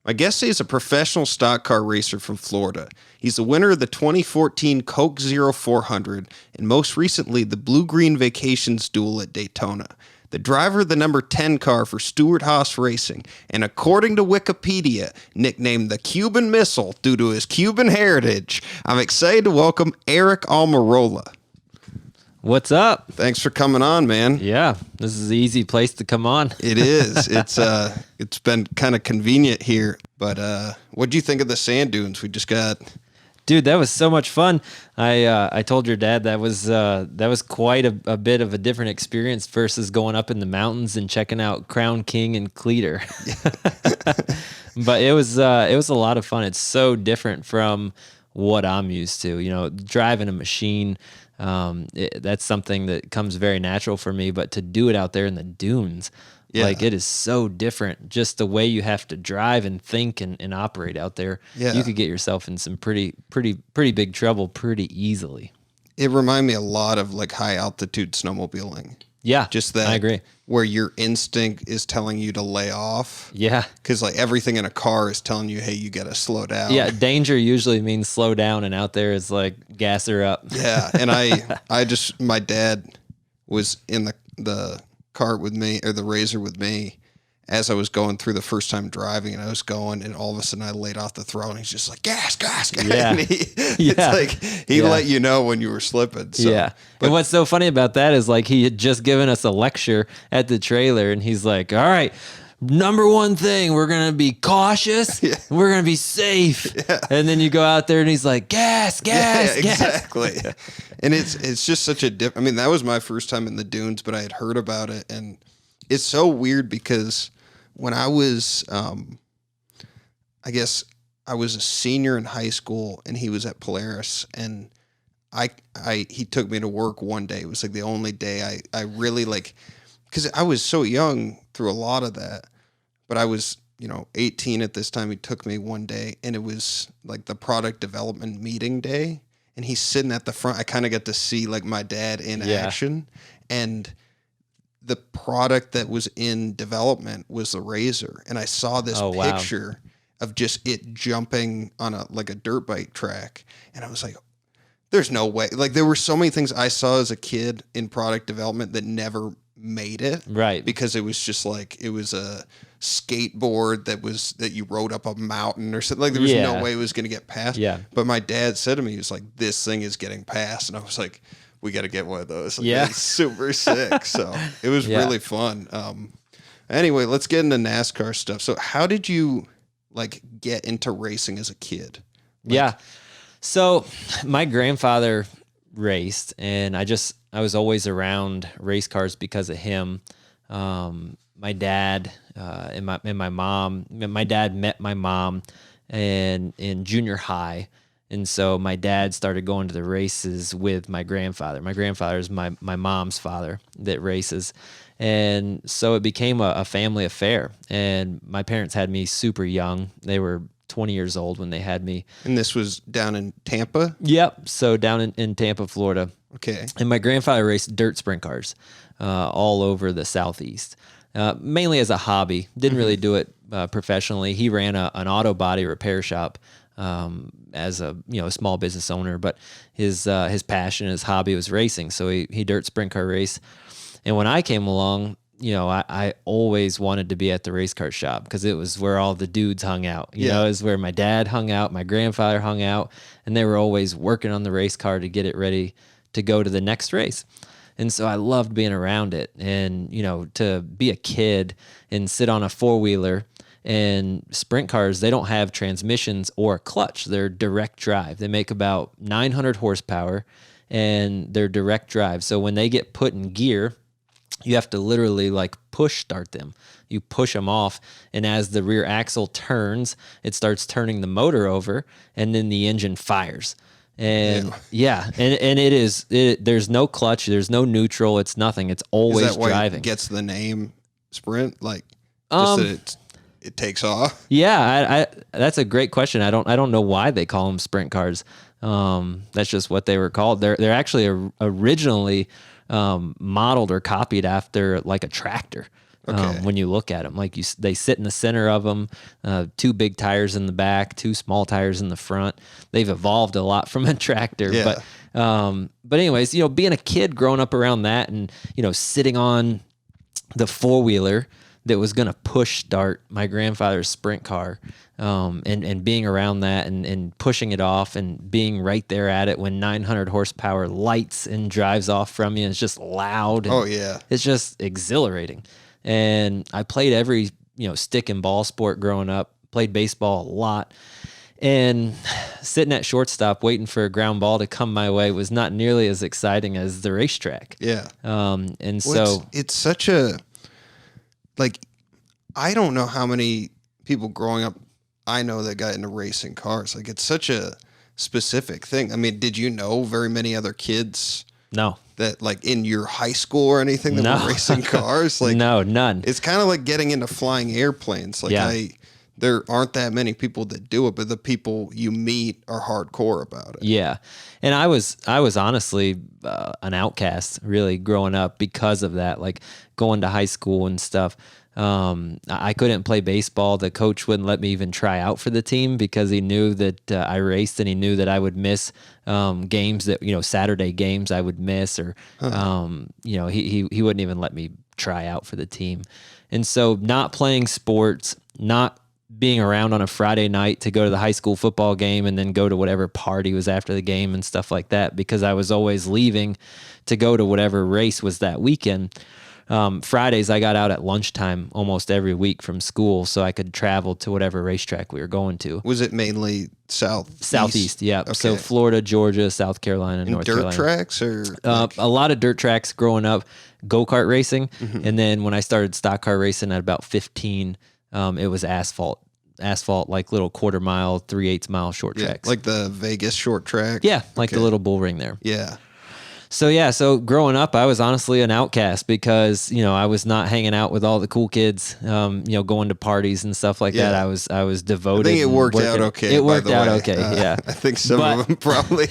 My guest today is a professional stock car racer from Florida. He's the winner of the 2014 Coke Zero 400 and most recently the Bluegreen Vacations Duel at Daytona. The driver of the number 10 car for Stewart-Haas Racing, and according to Wikipedia, nicknamed the Cuban Missile due to his Cuban heritage. I'm excited to welcome Aric Almirola. What's up? Thanks for coming on, man. Yeah, this is an easy place to come on. It is. It's been kind of convenient here. But what do you think of the sand dunes we just got? Dude, that was so much fun. I told your dad that was quite a bit of a different experience versus going up in the mountains and checking out Crown King and Cleater. But it was a lot of fun. It's so different from what I'm used to. You know, driving a machine. That's something that comes very natural for me, but to do it out there in the dunes, like it is so different. Just the way you have to drive and think and operate out there, you could get yourself in some pretty big trouble pretty easily. It reminded me a lot of like high altitude snowmobiling. Yeah, just that. I agree. Where your instinct is telling you to lay off. Yeah. Because like everything in a car is telling you, hey, you got to slow down. Yeah, danger usually means slow down, and out there is like gas her up. Yeah, and my dad was in the cart with me, or the Razor with me, as I was going through the first time driving, and I was going, and all of a sudden I laid off the throttle, and he's just like, gas. Yeah. And it's like, he let you know when you were slipping. So, yeah. And what's so funny about that is like he had just given us a lecture at the trailer, and he's like, all right, number one thing, we're going to be cautious. Yeah. We're going to be safe. Yeah. And then you go out there and he's like, gas. Exactly. And it's just such a I mean, that was my first time in the dunes, but I had heard about it, and it's so weird because when I was, I guess I was a senior in high school, and he was at Polaris, and he took me to work one day. It was like the only day I really like, because I was so young through a lot of that, but I was 18 at this time. He took me one day, and it was like the product development meeting day, and he's sitting at the front. I kind of got to see like my dad in action, and the product that was in development was the Razor. And I saw this picture of just it jumping on a dirt bike track. And I was like, there's no way. Like, there were so many things I saw as a kid in product development that never made it. Right. Because it was just like, it was a skateboard that you rode up a mountain or something. Like, there was no way it was going to get past. Yeah. But my dad said to me, he was like, this thing is getting past. And I was like, we got to get one of those. Like, it's super sick. So it was really fun. Anyway, let's get into NASCAR stuff. So how did you get into racing as a kid? So my grandfather raced, and I was always around race cars because of him. My dad and my mom. My dad met my mom in junior high. And so my dad started going to the races with my grandfather. My grandfather is my mom's father that races. And so it became a family affair. And my parents had me super young. They were 20 years old when they had me. And this was down in Tampa? Yep. So down in Tampa, Florida. Okay. And my grandfather raced dirt sprint cars all over the Southeast, mainly as a hobby. Didn't really do it professionally. He ran an auto body repair shop as a small business owner, but his passion, his hobby was racing. So he dirt sprint car race. And when I came along, I always wanted to be at the race car shop because it was where all the dudes hung out. You know, it was where my dad hung out, my grandfather hung out, and they were always working on the race car to get it ready to go to the next race. And so I loved being around it. And, to be a kid and sit on a four-wheeler. And sprint cars, they don't have transmissions or a clutch. They're direct drive. They make about 900 horsepower, and they're direct drive. So when they get put in gear, you have to literally push start them. You push them off, and as the rear axle turns, it starts turning the motor over, and then the engine fires. And and there's no clutch, there's no neutral, it's nothing. It's always is that driving. Why it gets the name sprint, that it takes off? Yeah, that's a great question. I don't know why they call them sprint cars. That's just what they were called. They're actually originally modeled or copied after a tractor. Okay. when you look at them. Like they sit in the center of them, 2 big tires in the back, 2 small tires in the front. They've evolved a lot from a tractor. Yeah. But anyways, being a kid growing up around that and, sitting on the 4-wheeler that was going to push start my grandfather's sprint car, and being around that and pushing it off and being right there at it when 900 horsepower lights and drives off from you. It's just loud. Oh yeah. It's just exhilarating. And I played every, stick and ball sport growing up, played baseball a lot. And sitting at shortstop waiting for a ground ball to come my way was not nearly as exciting as the racetrack. Yeah. And so it's such a, like, I don't know how many people growing up I know that got into racing cars. Like, it's such a specific thing. I mean, did you know very many other kids? No. That, like, in your high school or anything that were racing cars? Like, no, none. It's kind of like getting into flying airplanes. Like, there aren't that many people that do it, but the people you meet are hardcore about it. Yeah. And I was honestly an outcast really growing up because of that, like going to high school and stuff. I couldn't play baseball. The coach wouldn't let me even try out for the team because he knew that I raced, and he knew that I would miss games that, Saturday games I would miss, or, he wouldn't even let me try out for the team. And so not playing sports, not being around on a Friday night to go to the high school football game and then go to whatever party was after the game and stuff like that, because I was always leaving to go to whatever race was that weekend. Fridays I got out at lunchtime almost every week from school, so I could travel to whatever racetrack we were going to. Was it mainly southeast? Yeah. Okay. So Florida, Georgia, South Carolina, and North dirt Carolina. Tracks or a lot of dirt tracks growing up, go-kart racing. Mm-hmm. And then when I started stock car racing at about 15, it was asphalt, like little 1/4 mile, 3/8 mile short tracks. Like the Vegas short track. Yeah. Like the little bull ring there. Yeah. So growing up, I was honestly an outcast because, I was not hanging out with all the cool kids, going to parties and stuff like that. I was devoted. I think it worked out okay. It worked out okay. Yeah. I think some of them probably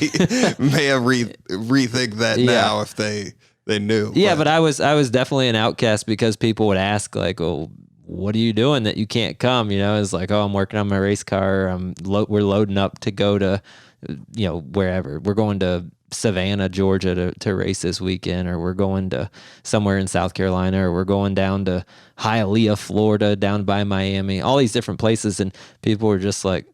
may have rethink that now if they knew. Yeah. But I was definitely an outcast because people would ask like, well, what are you doing that you can't come? It's like, oh, I'm working on my race car. We're loading up to go to, wherever. We're going to Savannah, Georgia to race this weekend, or we're going to somewhere in South Carolina, or we're going down to Hialeah, Florida, down by Miami, all these different places. And people were just like,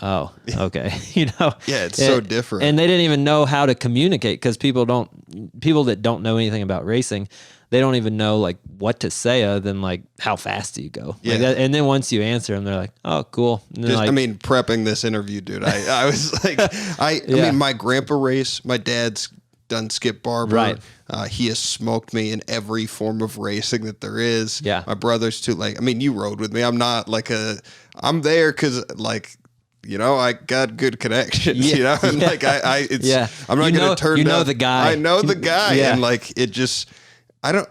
oh, okay. Yeah, it's so different. And they didn't even know how to communicate because people that don't know anything about racing, they don't even know like what to say other than like, how fast do you go? Yeah. Like and then once you answer them, they're like, oh, cool. And then prepping this interview, dude, I was like, I mean, my grandpa raced, my dad's done Skip Barber. Right. He has smoked me in every form of racing that there is. Yeah. My brother's too, like, I mean, you rode with me. I'm not like I'm there because like, I got good connections, and like I'm not going to turn down the guy. I know the guy. Yeah. And like, it just, I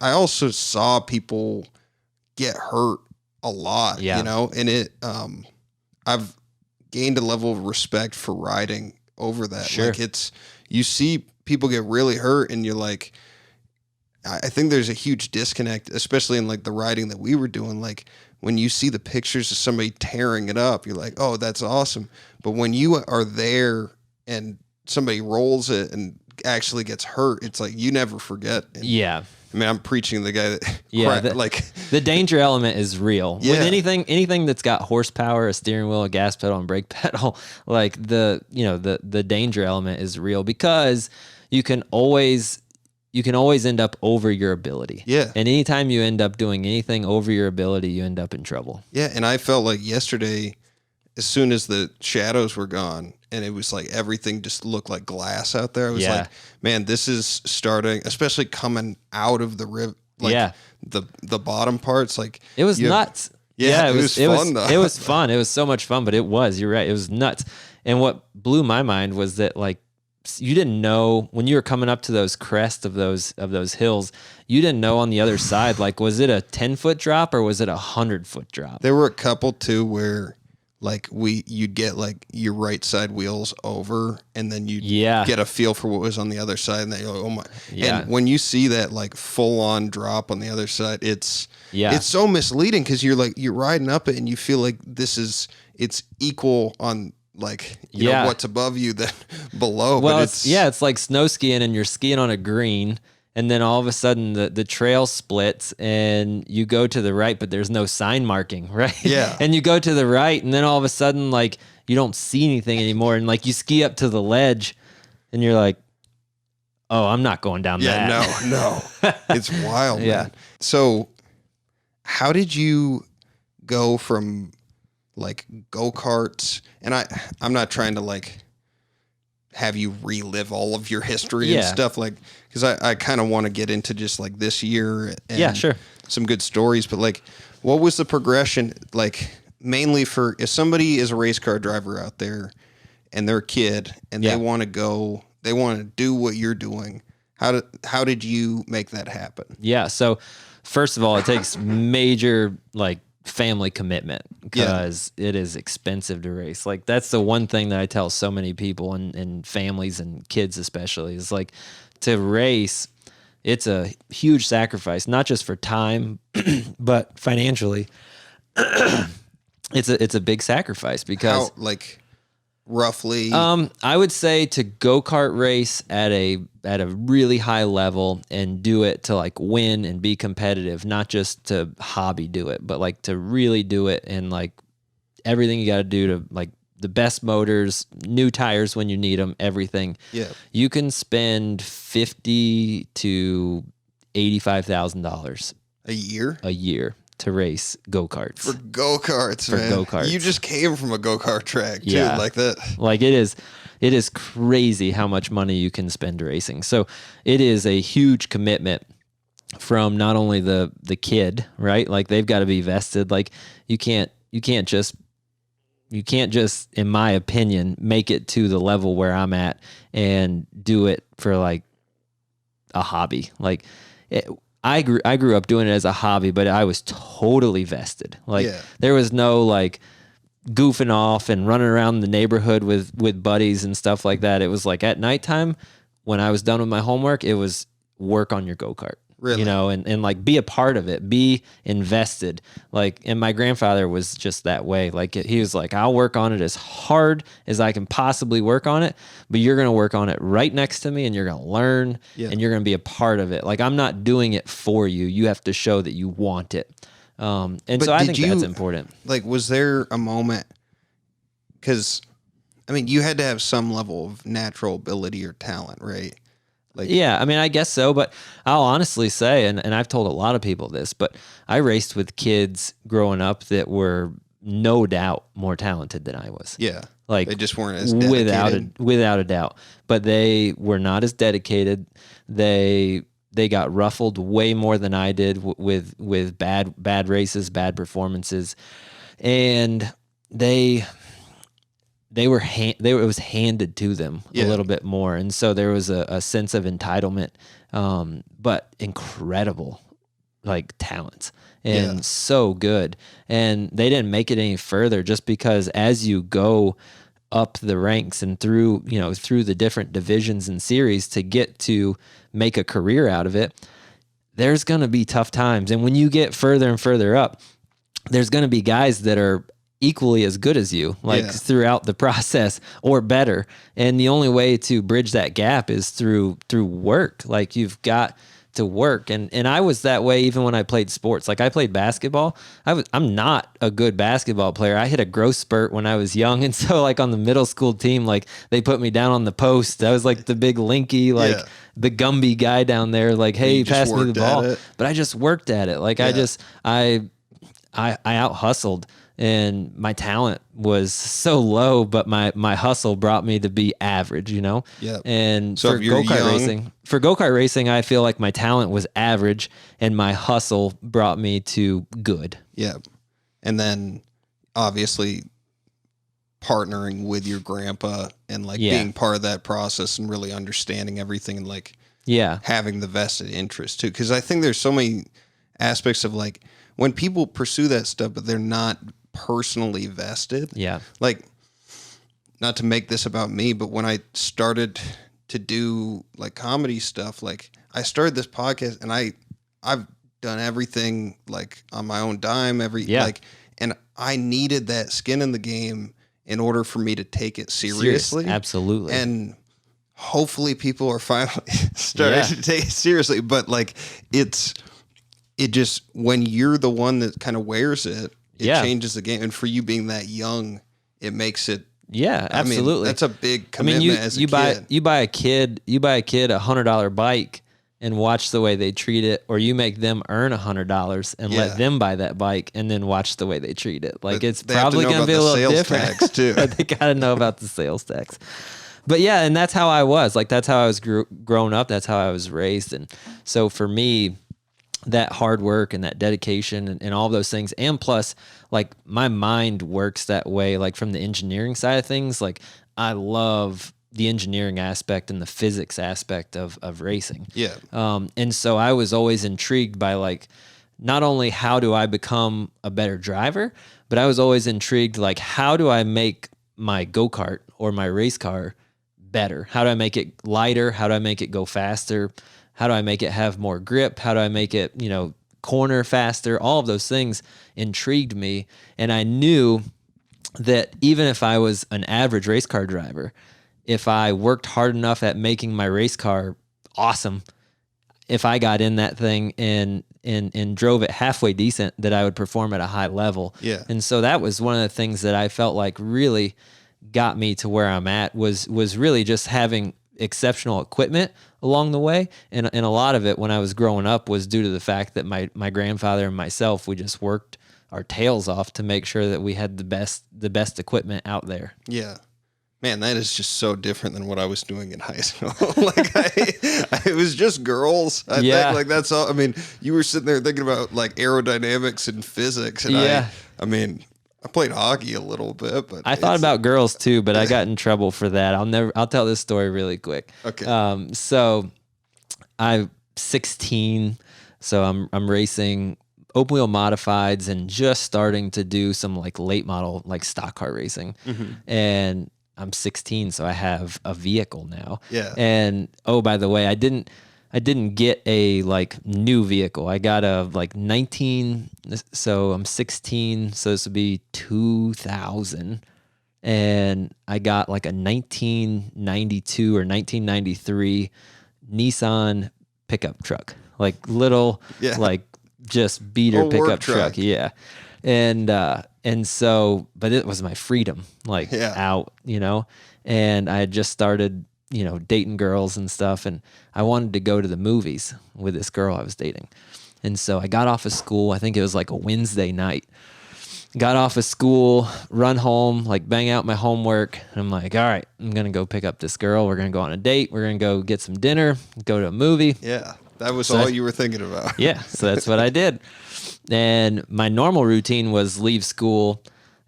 also saw people get hurt a lot, and it, I've gained a level of respect for riding over that. Sure. Like you see people get really hurt and you're like, I think there's a huge disconnect, especially in like the riding that we were doing. Like when you see the pictures of somebody tearing it up, you're like, oh, that's awesome. But when you are there and somebody rolls it and actually gets hurt, it's like you never forget. And, yeah. I mean, I'm preaching the guy that the danger element is real. Yeah. With anything that's got horsepower, a steering wheel, a gas pedal, and brake pedal, like the danger element is real because you can always end up over your ability. Yeah. And anytime you end up doing anything over your ability, you end up in trouble. Yeah, and I felt like yesterday, as soon as the shadows were gone and it was like everything just looked like glass out there, I was like, man, this is starting, especially coming out of the river, like the bottom parts. Like it was nuts. Yeah, it was fun though. It was fun. It was so much fun, but you're right. It was nuts. And what blew my mind was that like, you didn't know when you were coming up to those crests of those hills, you didn't know on the other side, like, was it a 10-foot drop or was it a 100-foot drop? There were a couple too where like you'd get like your right side wheels over, and then you'd Yeah. get a feel for what was on the other side, and then you're like, oh my. Yeah. And when you see that like full on drop on the other side, it's Yeah. so misleading, because you're riding up it and you feel like it's equal on like you know what's above you than below. Well, but it's like snow skiing, and you're skiing on a green, and then all of a sudden the trail splits and you go to the right, but there's no sign marking, right? Yeah. And you go to the right, and then all of a sudden, like, you don't see anything anymore. And like you ski up to the ledge and you're like, oh, I'm not going down that. No. It's wild, Yeah. man. So how did you go from like go-karts? And I'm not trying to like have you relive all of your history and stuff, like, because I kind of want to get into just like this year and some good stories. But like, what was the progression like, mainly for if somebody is a race car driver out there and they're a kid and they want to do what you're doing? How did you make that happen? Yeah. So first of all, it takes major like family commitment, because it is expensive to race. Like, that's the one thing that I tell so many people, and families and kids especially, is like, to race, it's a huge sacrifice, not just for time, but financially. It's a big sacrifice, because how, like, roughly, I would say to go-kart race at a really high level and do it to like win and be competitive, not just to hobby do it, but like to really do it, and like everything you got to do to like the best motors, new tires when you need them, everything. Yeah. You can spend $50,000 to $85,000 a year to race go-karts. For go-karts, man. Go-karts. You just came from a go-kart track, too, like that. Like, it is crazy how much money you can spend racing. So it is a huge commitment from not only the kid, right? Like, they've got to be vested. Like, you can't just, in my opinion, make it to the level where I'm at and do it for like a hobby. Like, I grew up doing it as a hobby, but I was totally vested. Like, there was no like goofing off and running around the neighborhood with buddies and stuff like that. It was like at nighttime when I was done with my homework, it was work on your go-kart. Really? You know, and like be a part of it, be invested. Like, and my grandfather was just that way. Like, he was like, I'll work on it as hard as I can possibly work on it, but you're going to work on it right next to me, and you're going to learn, and you're going to be a part of it. Like, I'm not doing it for you. You have to show that you want it. And but so I think that's important. Like, was there a moment, because, I mean, you had to have some level of natural ability or talent, right? Like, yeah, I mean, I guess so, but I'll honestly say, and I've told a lot of people this, but I raced with kids growing up that were no doubt more talented than I was. Yeah. Like, they just weren't as dedicated. Without a doubt. But they were not as dedicated. They got ruffled way more than I did with bad races, bad performances. And it was handed to them a little bit more, and so there was a sense of entitlement, but incredible like talents, and so good, and they didn't make it any further, just because as you go up the ranks and through the different divisions and series to get to make a career out of it, there's going to be tough times, and when you get further and further up, there's going to be guys that are equally as good as you, like throughout the process, or better. And the only way to bridge that gap is through work. Like, you've got to work. And I was that way even when I played sports. Like, I played basketball. I'm not a good basketball player. I hit a growth spurt when I was young. And so like on the middle school team, like they put me down on the post. I was like the big linky, like the Gumby guy down there, like, hey, pass me the ball. But I just worked at it. Like I out hustled. And my talent was so low, but my hustle brought me to be average, you know? Yeah. And so for go-kart racing, I feel like my talent was average and my hustle brought me to good. Yeah. And then obviously partnering with your grandpa and like being part of that process and really understanding everything, and like having the vested interest too. Cause I think there's so many aspects of like when people pursue that stuff, but they're not personally vested. Yeah. Like, not to make this about me, but when I started to do like comedy stuff, like I started this podcast and I've done everything like on my own dime, and I needed that skin in the game in order for me to take it seriously. Absolutely. And hopefully people are finally starting to take it seriously. But like, it just, when you're the one that kind of wears it, it changes the game. And for you being that young, it makes it. Yeah, absolutely. I mean, that's a big commitment as a kid. You buy a kid $100 bike and watch the way they treat it, or you make them earn $100 and let them buy that bike and then watch the way they treat it. Like, it's probably going to be a little different. Tax too. They got to know about the sales tax. But yeah, and that's how I was. Like, that's how I was grown up. That's how I was raised. And so for me, that hard work and that dedication and all those things, and plus, like, my mind works that way. Like, from the engineering side of things, like, I love the engineering aspect and the physics aspect of racing. Yeah. And so I was always intrigued by, like, not only how do I become a better driver, but I was always intrigued, like, how do I make my go-kart or my race car better? How do I make it lighter? How do I make it go faster? How do I make it have more grip? How do I make it, corner faster? All of those things intrigued me. And I knew that even if I was an average race car driver, if I worked hard enough at making my race car awesome, if I got in that thing and drove it halfway decent, that I would perform at a high level. Yeah. And so that was one of the things that I felt like really got me to where I'm at, was really just having exceptional equipment along the way. And a lot of it when I was growing up was due to the fact that my grandfather and myself, we just worked our tails off to make sure that we had the best equipment out there. Yeah. Man, that is just so different than what I was doing in high school. Like, it was just girls. I think, like, that's all. I mean, you were sitting there thinking about like aerodynamics and physics, and I mean, I played hockey a little bit, but I thought about girls too, but I got in trouble for that. I'll tell this story really quick. Okay. So I'm 16, so I'm racing open wheel modifieds and just starting to do some like late model, like stock car racing. Mm-hmm. And I'm 16, so I have a vehicle now. Yeah. And oh, by the way, I didn't get a like new vehicle. I got a like 19. So I'm 16. So this would be 2000. And I got like a 1992 or 1993 Nissan pickup truck, like little, like just beater pickup truck. Yeah. And so, but it was my freedom, like out, and I had just started, dating girls and stuff. And I wanted to go to the movies with this girl I was dating. And so I got off of school. I think it was like a Wednesday night. Got off of school, run home, like bang out my homework. And I'm like, all right, I'm going to go pick up this girl. We're going to go on a date. We're going to go get some dinner, go to a movie. Yeah. That was all you were thinking about. Yeah. So that's what I did. And my normal routine was leave school,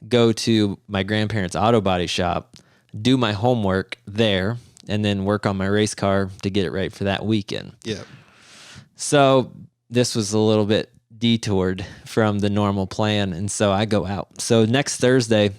go to my grandparents' auto body shop, do my homework there, and then work on my race car to get it right for that weekend. Yeah. So this was a little bit detoured from the normal plan. And so I go out. So next Thursday,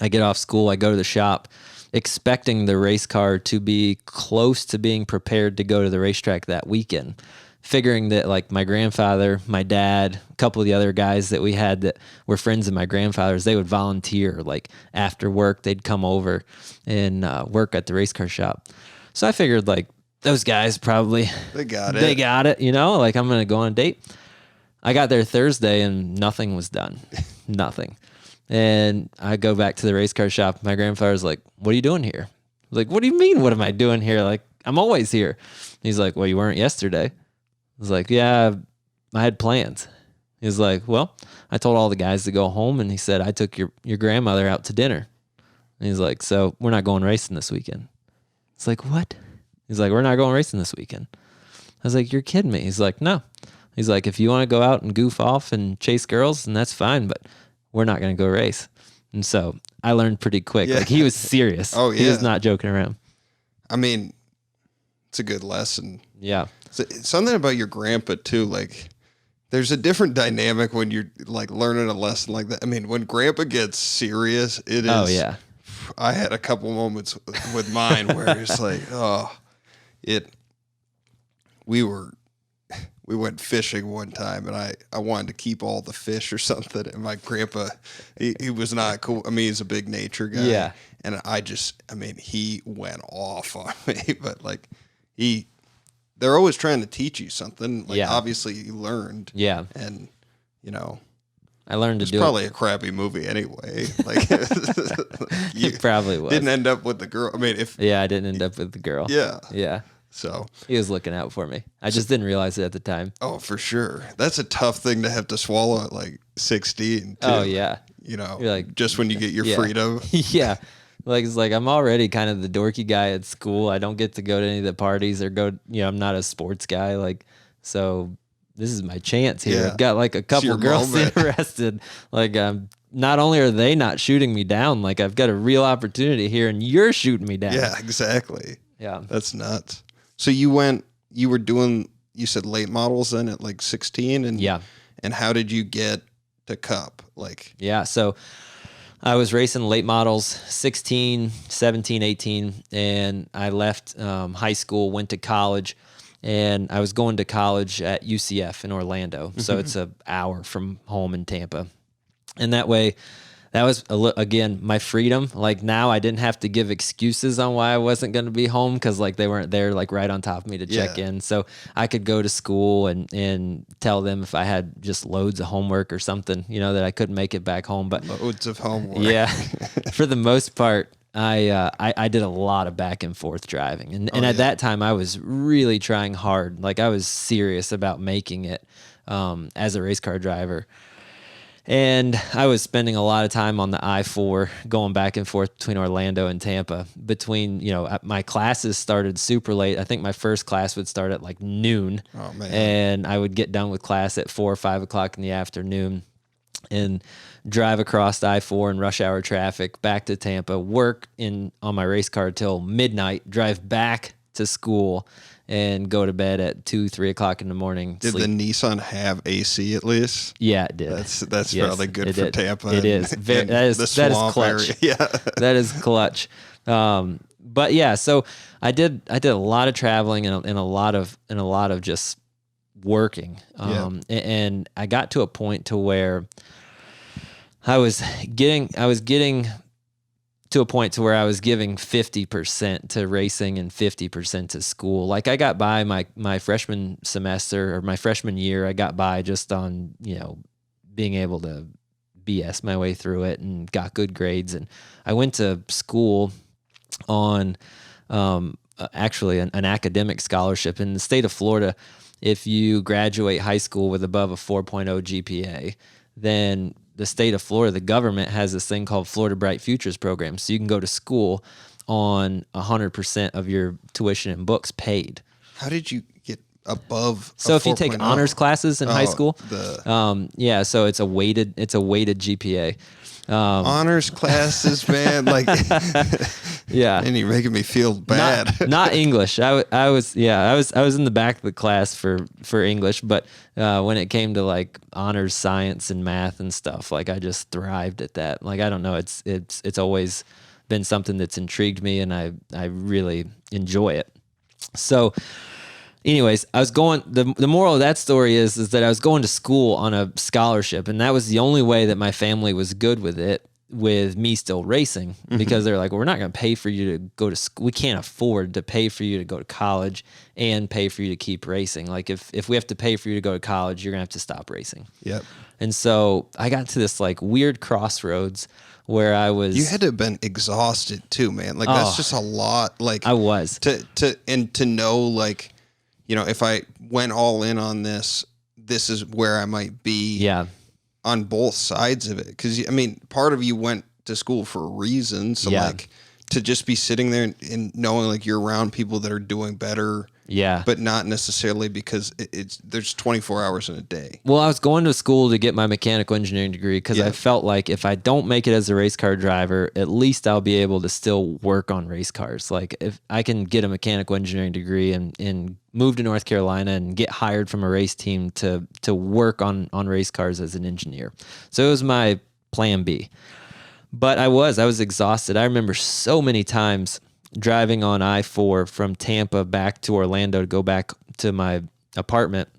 I get off school, I go to the shop, expecting the race car to be close to being prepared to go to the racetrack that weekend. Figuring that like my grandfather, my dad, a couple of the other guys that we had that were friends of my grandfather's, they would volunteer like after work, they'd come over and work at the race car shop. So I figured like those guys probably, they got it, like I'm going to go on a date. I got there Thursday and nothing was done, nothing. And I go back to the race car shop. My grandfather's like, what are you doing here? I was like, what do you mean? What am I doing here? Like, I'm always here. He's like, well, you weren't yesterday. I was like, yeah, I had plans. He's like, well, I told all the guys to go home, and he said, I took your grandmother out to dinner. And he's like, so we're not going racing this weekend. It's like, what? He's like, we're not going racing this weekend. I was like, you're kidding me. He's like, no. He's like, if you want to go out and goof off and chase girls, then that's fine, but we're not going to go race. And so I learned pretty quick. Yeah. Like, he was serious. Oh, yeah. He was not joking around. I mean, it's a good lesson. Yeah. So, something about your grandpa too, like there's a different dynamic when you're like learning a lesson like that. I mean, when Grandpa gets serious, it is. Oh yeah. I had a couple moments with mine where it's like, we went fishing one time, and I wanted to keep all the fish or something, and my grandpa, he was not cool. I mean, he's a big nature guy. Yeah. And he went off on me, but like they're always trying to teach you something. Like obviously you learned. Yeah. And I learned to do probably a crappy movie anyway. Like you it probably was. Didn't end up with the girl. I mean, I didn't end up with the girl. Yeah. Yeah. So he was looking out for me. I just didn't realize it at the time. Oh, for sure. That's a tough thing to have to swallow at like 16 too. Oh yeah. You're like just when you get your freedom. Yeah. Like it's like I'm already kind of the dorky guy at school. I don't get to go to any of the parties or go. I'm not a sports guy. Like so, this is my chance here. I've got like a couple girls interested. Like not only are they not shooting me down, like I've got a real opportunity here, and you're shooting me down. Yeah, exactly. Yeah, that's nuts. So you were doing, you said late models then at like 16, and and how did you get to Cup? Like so. I was racing late models 16, 17, 18, and I left high school, went to college, and I was going to college at UCF in Orlando. So it's an hour from home in Tampa. And that way, that was, again, my freedom. Like now I didn't have to give excuses on why I wasn't going to be home because like they weren't there like right on top of me to check in. So I could go to school and tell them if I had just loads of homework or something, that I couldn't make it back home. But loads of homework. Yeah. For the most part, I did a lot of back and forth driving. And at that time I was really trying hard. Like I was serious about making it as a race car driver. And I was spending a lot of time on the I-4 going back and forth between Orlando and Tampa. My classes started super late. I think my first class would start at like noon. Oh, man. And I would get done with class at 4 or 5 o'clock in the afternoon and drive across the I-4 in rush hour traffic back to Tampa, work on my race car till midnight, drive back to school, and go to bed at 2, 3 o'clock in the morning. Did the Nissan have AC at least? Yeah, it did. That's probably good for Tampa. It is. That is clutch. Area. Yeah, that is clutch. But yeah, so I did a lot of traveling and a lot of just working. And I got to a point to where I was getting to a point to where I was giving 50% to racing and 50% to school. Like I got by my freshman semester or my freshman year, I got by just on, being able to BS my way through it and got good grades. And I went to school on actually an academic scholarship in the state of Florida. If you graduate high school with above a 4.0 GPA, then the state of Florida, the government has this thing called Florida Bright Futures program. So you can go to school on 100% of your tuition and books paid. How did you get above? So if you take honors classes in high school, so it's a weighted GPA. Honors classes, man, like and you're making me feel bad. Not English. I was in the back of the class for English, but when it came to like honors science and math and stuff, like I just thrived at that. Like I don't know, it's always been something that's intrigued me, and I really enjoy it. So anyways, I was going, the moral of that story is that I was going to school on a scholarship, and that was the only way that my family was good with it, with me still racing, because they're like, well, we're not going to pay for you to go to school. We can't afford to pay for you to go to college and pay for you to keep racing. Like if we have to pay for you to go to college, you're going to have to stop racing. Yep. And so I got to this like weird crossroads where I was. You had to have been exhausted too, man. Like that's just a lot. Like I was to know like, if I went all in on this is where I might be. Yeah. On both sides of it. Because, part of you went to school for a reason. So, like, to just be sitting there and knowing, like, you're around people that are doing better Yeah. but not necessarily because there's 24 hours in a day. Well, I was going to school to get my mechanical engineering degree because I felt like if I don't make it as a race car driver, at least I'll be able to still work on race cars. Like if I can get a mechanical engineering degree and move to North Carolina and get hired from a race team to work on race cars as an engineer. So it was my plan B. But I was exhausted. I remember so many times driving on I-4 from Tampa back to Orlando to go back to my apartment,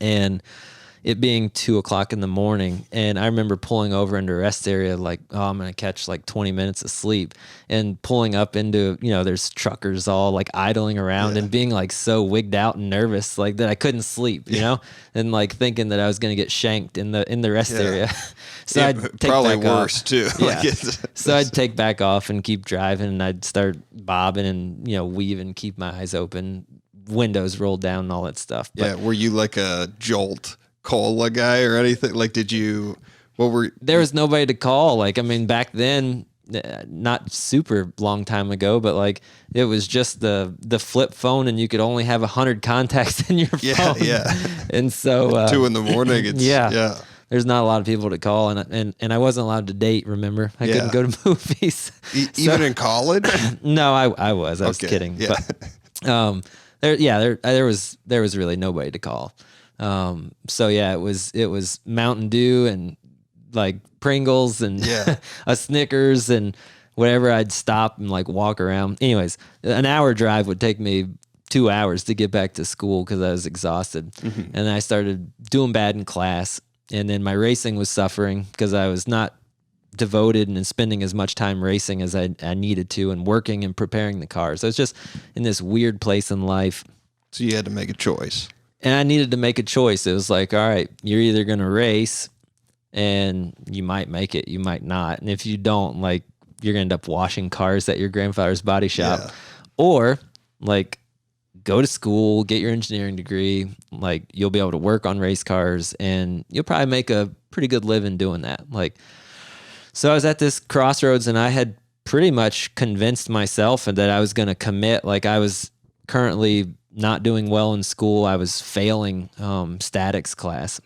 and it being 2:00 in the morning. And I remember pulling over into a rest area like, oh, I'm going to catch like 20 minutes of sleep, and pulling up into, there's truckers all like idling around and being like so wigged out and nervous like that I couldn't sleep, and like thinking that I was going to get shanked in the rest area. So I'd take probably back worse off. too. Yeah. So I'd take back off and keep driving, and I'd start bobbing and, weaving, keep my eyes open, windows rolled down and all that stuff. But were you like a Jolt Cola guy or anything? Like, there was nobody to call. Like, I mean, back then, not super long time ago, but like it was just the flip phone, and you could only have 100 contacts in your phone. Yeah. And so 2 a.m. It's there's not a lot of people to call, and I wasn't allowed to date. Remember, I couldn't go to movies. Even in college? No, I was kidding. Yeah. But there was really nobody to call. So yeah, it was Mountain Dew and like Pringles and a Snickers and whatever. I'd stop and like walk around. Anyways, an hour drive would take me 2 hours to get back to school because I was exhausted. Mm-hmm. And I started doing bad in class, and then my racing was suffering because I was not devoted and spending as much time racing as I needed to, and working and preparing the cars. So it's just in this weird place in life. So you had to make a choice. And I needed to make a choice. It was like, all right, you're either going to race and you might make it, you might not. And if you don't, like, you're going to end up washing cars at your grandfather's body shop, or like go to school, get your engineering degree. Like, you'll be able to work on race cars, and you'll probably make a pretty good living doing that. Like, so I was at this crossroads, and I had pretty much convinced myself that I was going to commit. Like, I was currently not doing well in school. I was failing statics class,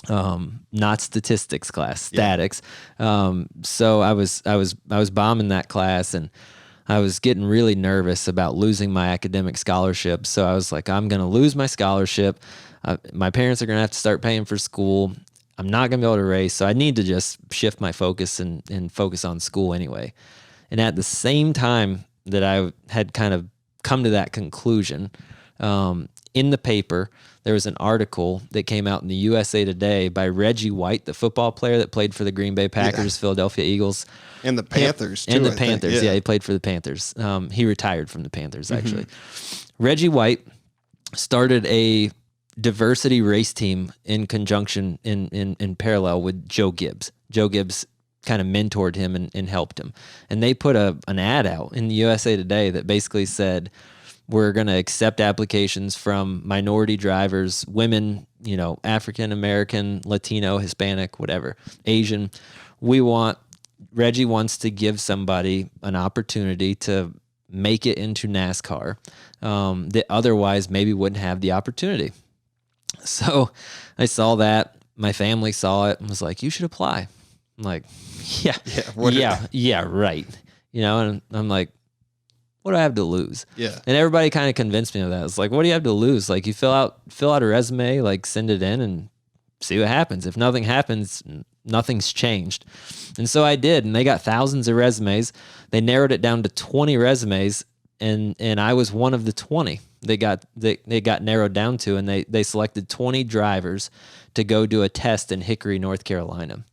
not statistics class, statics. So I was bombing that class, and I was getting really nervous about losing my academic scholarship. So I was like, I'm going to lose my scholarship. My parents are going to have to start paying for school. I'm not going to be able to race. So I need to just shift my focus and focus on school anyway. And at the same time that I had kind of come to that conclusion, in the paper, there was an article that came out in the USA Today by Reggie White, the football player that played for the Green Bay Packers, Philadelphia Eagles. And the Panthers, too. And the Panthers, he played for the Panthers. He retired from the Panthers, actually. Mm-hmm. Reggie White started a diversity race team in conjunction, in parallel with Joe Gibbs. Joe Gibbs kind of mentored him and helped him. And they put an ad out in the USA Today that basically said, we're going to accept applications from minority drivers, women, African American, Latino, Hispanic, whatever, Asian. Reggie wants to give somebody an opportunity to make it into NASCAR that otherwise maybe wouldn't have the opportunity. So I saw that. My family saw it and was like, you should apply. I'm like, yeah, right. And I'm like, what do I have to lose? Yeah. And everybody kind of convinced me of that. It's like, what do you have to lose? Like, you fill out a resume, like send it in and see what happens. If nothing happens, nothing's changed. And so I did, and they got thousands of resumes. They narrowed it down to 20 resumes, and I was one of the 20 they got narrowed down to, and they selected 20 drivers to go do a test in Hickory, North Carolina.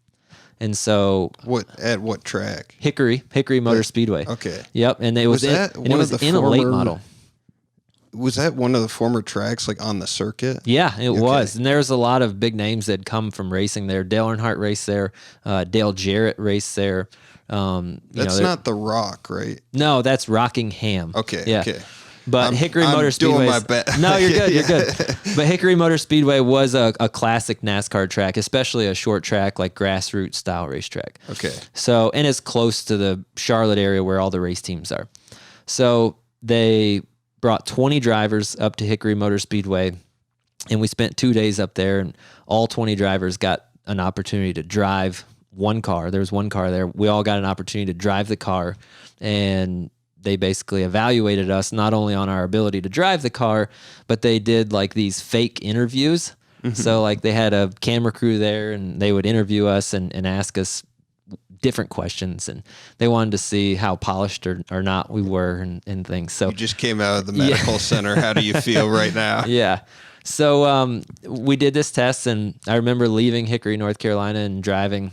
And so, at what track? Hickory Motor Speedway. Okay. Yep, and it was in a late model. Was that one of the former tracks, like on the circuit? Yeah, it was. And there's a lot of big names that come from racing there. Dale Earnhardt raced there. Dale Jarrett raced there. That's not the Rock, right? No, that's Rockingham. Okay. Yeah. Okay. But Hickory Motor Speedway. Doing my best. No, you're good. You're good. But Hickory Motor Speedway was a classic NASCAR track, especially a short track, like grassroots style racetrack. Okay. So, and it's close to the Charlotte area where all the race teams are. So they brought 20 drivers up to Hickory Motor Speedway, and we spent 2 days up there, and all 20 drivers got an opportunity to drive one car. There was one car there. We all got an opportunity to drive the car, and they basically evaluated us not only on our ability to drive the car, but they did like these fake interviews. So like they had a camera crew there, and they would interview us and ask us different questions, and they wanted to see how polished or not we were and things. So you just came out of the medical center. How do you feel right now? Yeah. So we did this test, and I remember leaving Hickory, North Carolina, and driving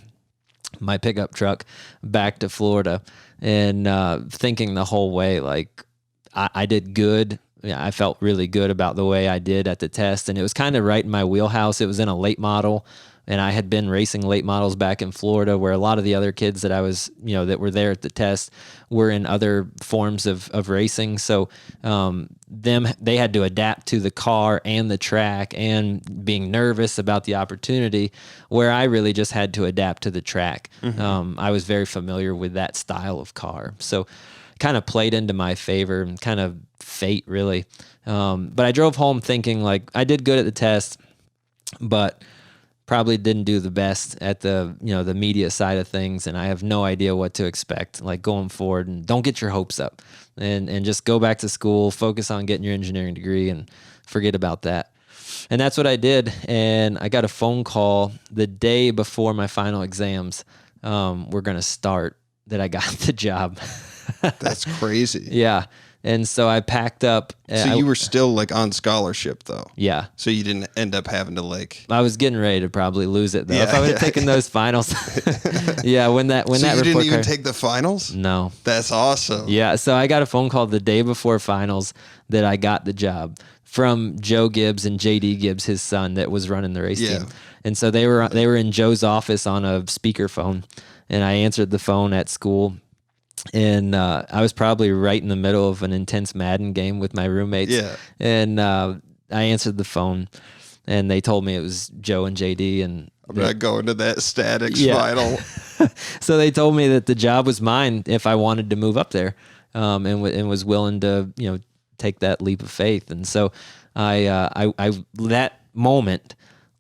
my pickup truck back to Florida, and thinking the whole way, like, I did good. Yeah, I felt really good about the way I did at the test, and it was kind of right in my wheelhouse. It was in a late model, and I had been racing late models back in Florida, where a lot of the other kids that I was, that were there at the test were in other forms of racing. So they had to adapt to the car and the track and being nervous about the opportunity, where I really just had to adapt to the track. I was very familiar with that style of car. So kind of played into my favor and kind of fate, really. But I drove home thinking, like, I did good at the test, but probably didn't do the best at the media side of things, and I have no idea what to expect, like, going forward. And don't get your hopes up, and just go back to school, focus on getting your engineering degree, and forget about that. And that's what I did. And I got a phone call the day before my final exams were going to start that I got the job. That's crazy. Yeah. And so I packed up. So you were still like on scholarship though. Yeah. So you didn't end up having to like. I was getting ready to probably lose it though if I would have taken those finals. Yeah. When that you report didn't even card, take the finals? No. That's awesome. Yeah. So I got a phone call the day before finals that I got the job from Joe Gibbs and JD Gibbs, his son, that was running the race team. And so they were in Joe's office on a speakerphone, and I answered the phone at school. And I was probably right in the middle of an intense Madden game with my roommates. Yeah. And I answered the phone, and they told me it was Joe and JD. And I'm not going to that statics final. So they told me that the job was mine if I wanted to move up there, and was willing to take that leap of faith. And so I that moment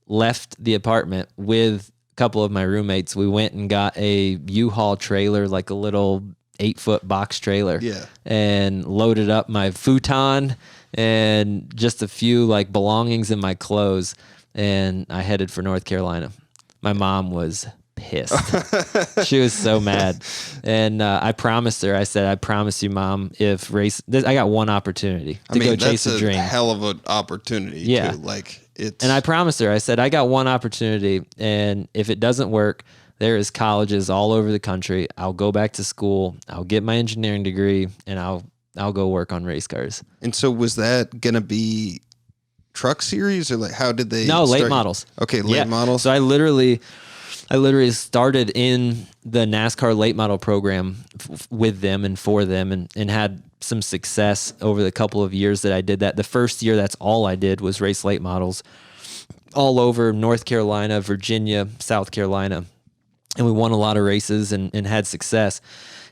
left the apartment with a couple of my roommates. We went and got a U-Haul trailer, like a little 8-foot box trailer, and loaded up my futon and just a few like belongings in my clothes, and I headed for North Carolina. My mom was pissed. She was so mad. And I promised her, I said, I promise you, Mom, I got one opportunity to go chase a dream. That's a hell of an opportunity. Yeah. Too. Like, and I promised her, I said, I got one opportunity, and if it doesn't work, there is colleges all over the country. I'll go back to school. I'll get my engineering degree, and I'll go work on race cars. And so was that going to be truck series, or like how did they? No, late models. Okay, late models. So I literally started in the NASCAR late model program with them and for them, and had some success over the couple of years that I did that. The first year, that's all I did was race late models all over North Carolina, Virginia, South Carolina. And we won a lot of races and had success.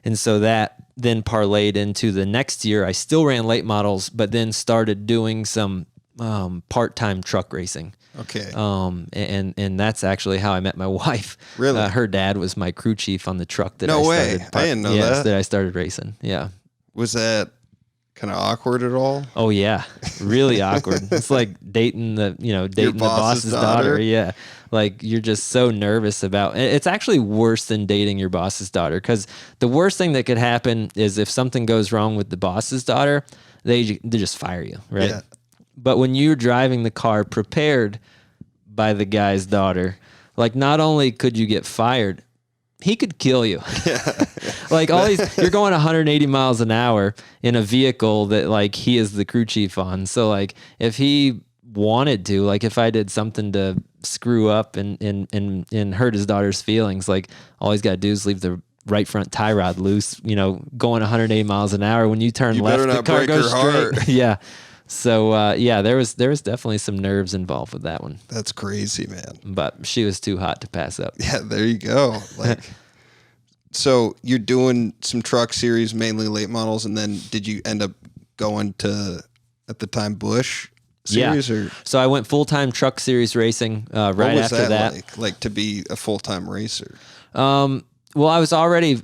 And so that then parlayed into the next year. I still ran late models, but then started doing some part-time truck racing. Okay. And that's actually how I met my wife. Really? Her dad was my crew chief on the truck that I didn't know that. That I started racing. Yeah. Was that kind of awkward at all? Oh yeah, really awkward. It's like dating the boss's daughter. Yeah, like you're just so nervous about. It's actually worse than dating your boss's daughter, because the worst thing that could happen is if something goes wrong with the boss's daughter, they just fire you, right? Yeah. But when you're driving the car prepared by the guy's daughter, like, not only could you get fired, he could kill you. Like, you're going 180 miles an hour in a vehicle that, like, he is the crew chief on. So, like, if he wanted to, like, if I did something to screw up and hurt his daughter's feelings, like, all he's got to do is leave the right front tie rod loose, going 180 miles an hour. When you turn left, the car goes straight. Yeah. So, there was definitely some nerves involved with that one. That's crazy, man. But she was too hot to pass up. Yeah, there you go. Like, so you're doing some truck series, mainly late models, and then did you end up going to, at the time, Busch series? Or so I went full-time truck series racing right what was after that. Like to be a full-time racer? Well, I was already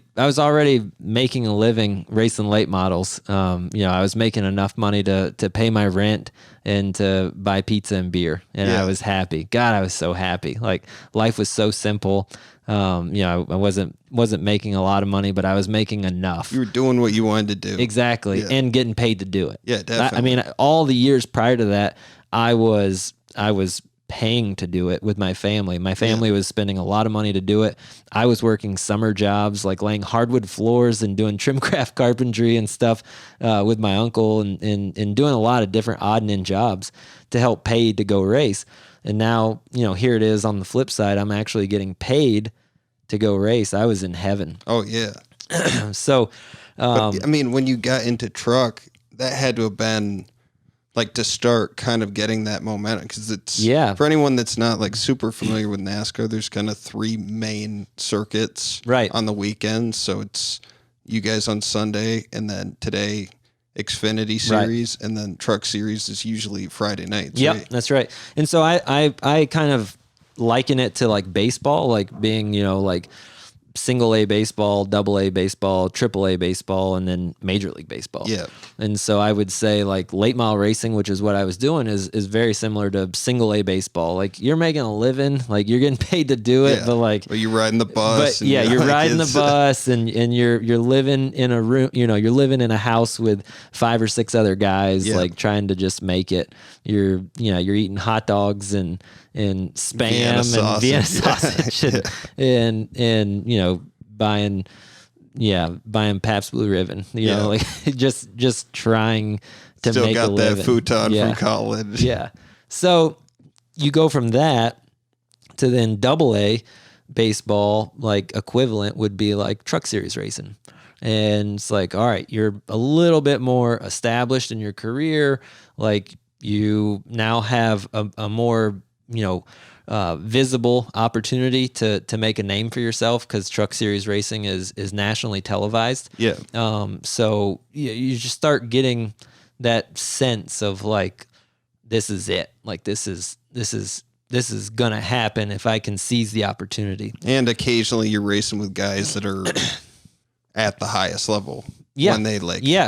making a living racing late models. I was making enough money to pay my rent and to buy pizza and beer, and I was happy. God, I was so happy. Like life was so simple. I wasn't making a lot of money, but I was making enough. You were doing what you wanted to do. Exactly, and getting paid to do it. Yeah, definitely. All the years prior to that, I was paying to do it with my family. My family was spending a lot of money to do it. I was working summer jobs, like laying hardwood floors and doing trimcraft carpentry and stuff with my uncle and doing a lot of different odd and end jobs to help pay to go race. And now, here it is on the flip side. I'm actually getting paid to go race. I was in heaven. Oh, yeah. So, but, I mean, when you got into truck, that had to have been like to start kind of getting that momentum, because it's for anyone that's not like super familiar with NASCAR, there's kind of 3 main circuits on the weekends. So it's you guys on Sunday, and then today Xfinity series, and then truck series is usually Friday nights. Yep, right? That's right. And so I kind of liken it to like baseball, like being, like single A baseball, double A baseball, triple A baseball, and then Major League Baseball. Yeah. And so I would say like late model racing, which is what I was doing, is very similar to single A baseball. Like you're making a living, like you're getting paid to do it, but like you're riding the bus. But you're riding the bus and you're living in a room, you're living in a house with 5 or 6 other guys, like trying to just make it. You're eating hot dogs and Spam and Vienna sausage and buying Pabst Blue Ribbon, like just trying to still make a living. Still got that futon from college. Yeah. So you go from that to then double A baseball, like equivalent would be like truck series racing. And it's like, all right, you're a little bit more established in your career. Like you now have a more, visible opportunity to make a name for yourself, because truck series racing is nationally televised. Yeah. So you just start getting that sense of like, this is it. Like this is gonna happen if I can seize the opportunity. And occasionally you're racing with guys that are at the highest level. Yeah. When they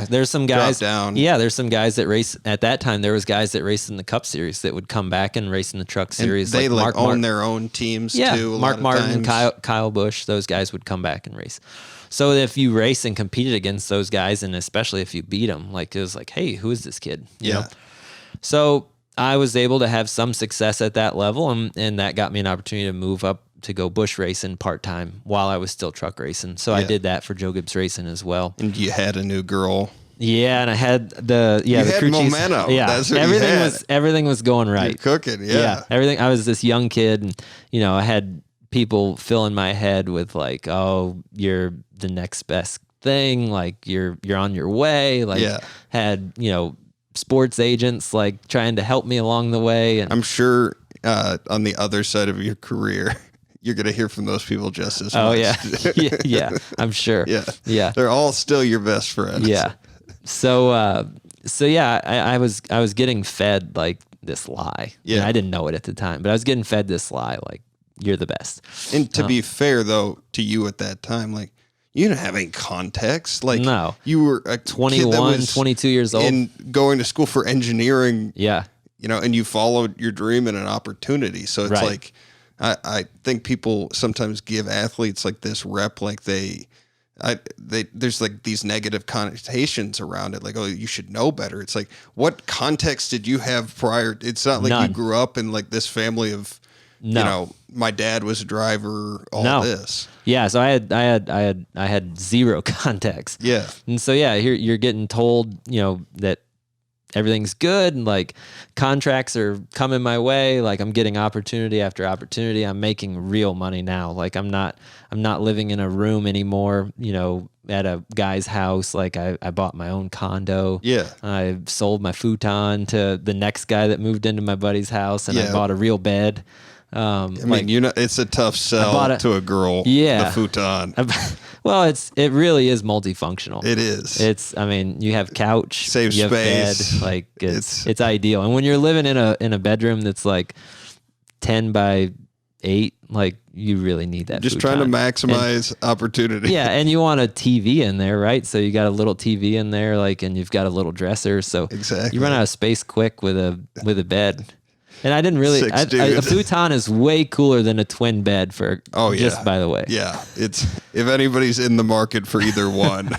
there's some guys down. Yeah, there's some guys that race at that time. There was guys that raced in the Cup Series that would come back and race in the Truck Series. And they like own their own teams too. Mark Martin, Kyle Busch, those guys would come back and race. So if you race and competed against those guys, and especially if you beat them, like it was like, hey, who is this kid? You know? So I was able to have some success at that level, and that got me an opportunity to move up to go bush racing part-time while I was still truck racing. So I did that for Joe Gibbs Racing as well. And you had a new girl. Yeah, and I had the had momentum. Yeah, that's what everything was going right. You're cooking, everything. I was this young kid, and I had people filling my head with like, "Oh, you're the next best thing. Like you're on your way." Like had sports agents like trying to help me along the way. And I'm sure on the other side of your career, you're going to hear from those people just as much. Oh, yeah, I'm sure. Yeah. They're all still your best friends. Yeah. So I was getting fed like this lie. Yeah. And I didn't know it at the time, but I was getting fed this lie, like, you're the best. And to be fair, though, to you at that time, like, you didn't have any context. Like, no. You were a 21, 22 years old. And going to school for engineering. Yeah. And you followed your dream and an opportunity. So it's like, I think people sometimes give athletes like this rep, like there's like these negative connotations around it. Like, oh, you should know better. It's like, what context did you have prior? It's not like None. you grew up in like this family of, my dad was a driver, this. Yeah. So I had zero context. Yeah. And so, you're getting told, that everything's good and like contracts are coming my way. Like I'm getting opportunity after opportunity. I'm making real money now. Like I'm not living in a room anymore, at a guy's house. Like I bought my own condo. Yeah. I sold my futon to the next guy that moved into my buddy's house, and I bought a real bed. I mean, it's a tough sell to a girl. Yeah, the futon. Well, it really is multifunctional. It is. You have couch, save you space. Have bed, like it's ideal. And when you're living in a bedroom that's like 10 by 8, like you really need that. Just futon. trying to maximize opportunity. Yeah, and you want a TV in there, right? So you got a little TV in there, and you've got a little dresser. So exactly. You run out of space quick with a bed. And I didn't really. A futon is way cooler than a twin bed for. Oh yeah. Just by the way. Yeah, it's if anybody's in the market for either one.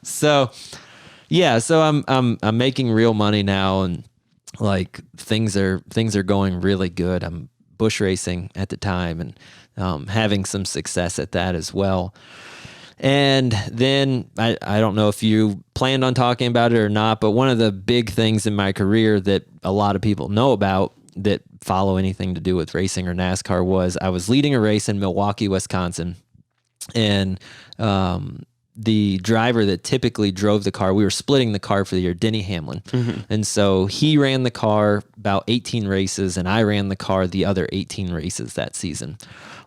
So I'm making real money now, and like things are going really good. I'm bush racing at the time, and having some success at that as well. And then I don't know if you planned on talking about it or not, but one of the big things in my career that a lot of people know about that follow anything to do with racing or NASCAR was I was leading a race in Milwaukee, Wisconsin. And the driver that typically drove the car, we were splitting the car for the year, Denny Hamlin. Mm-hmm. And so he ran the car about 18 races, and I ran the car the other 18 races that season.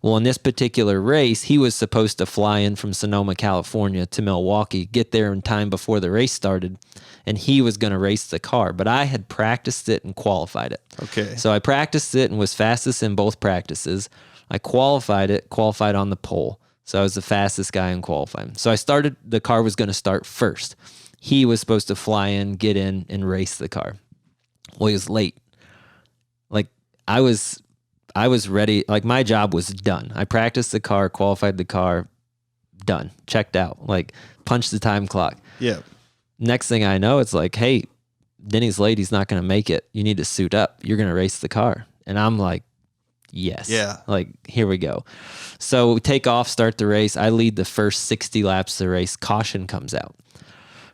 Well, in this particular race, he was supposed to fly in from Sonoma, California to Milwaukee, get there in time before the race started, and he was going to race the car. But I had practiced it and qualified it. Okay. So I practiced it and was fastest in both practices. I qualified on the pole. So I was the fastest guy in qualifying. So the car was going to start first. He was supposed to fly in, get in, and race the car. Well, he was late. Like, I was ready. Like, my job was done. I practiced the car, qualified the car, done, checked out, like punched the time clock. Yeah. Next thing I know, it's like, hey, Denny's late. He's not going to make it. You need to suit up. You're going to race the car. And I'm like, yes. Yeah. Like, here we go. So we take off, start the race. I lead the first 60 laps of the race. Caution comes out.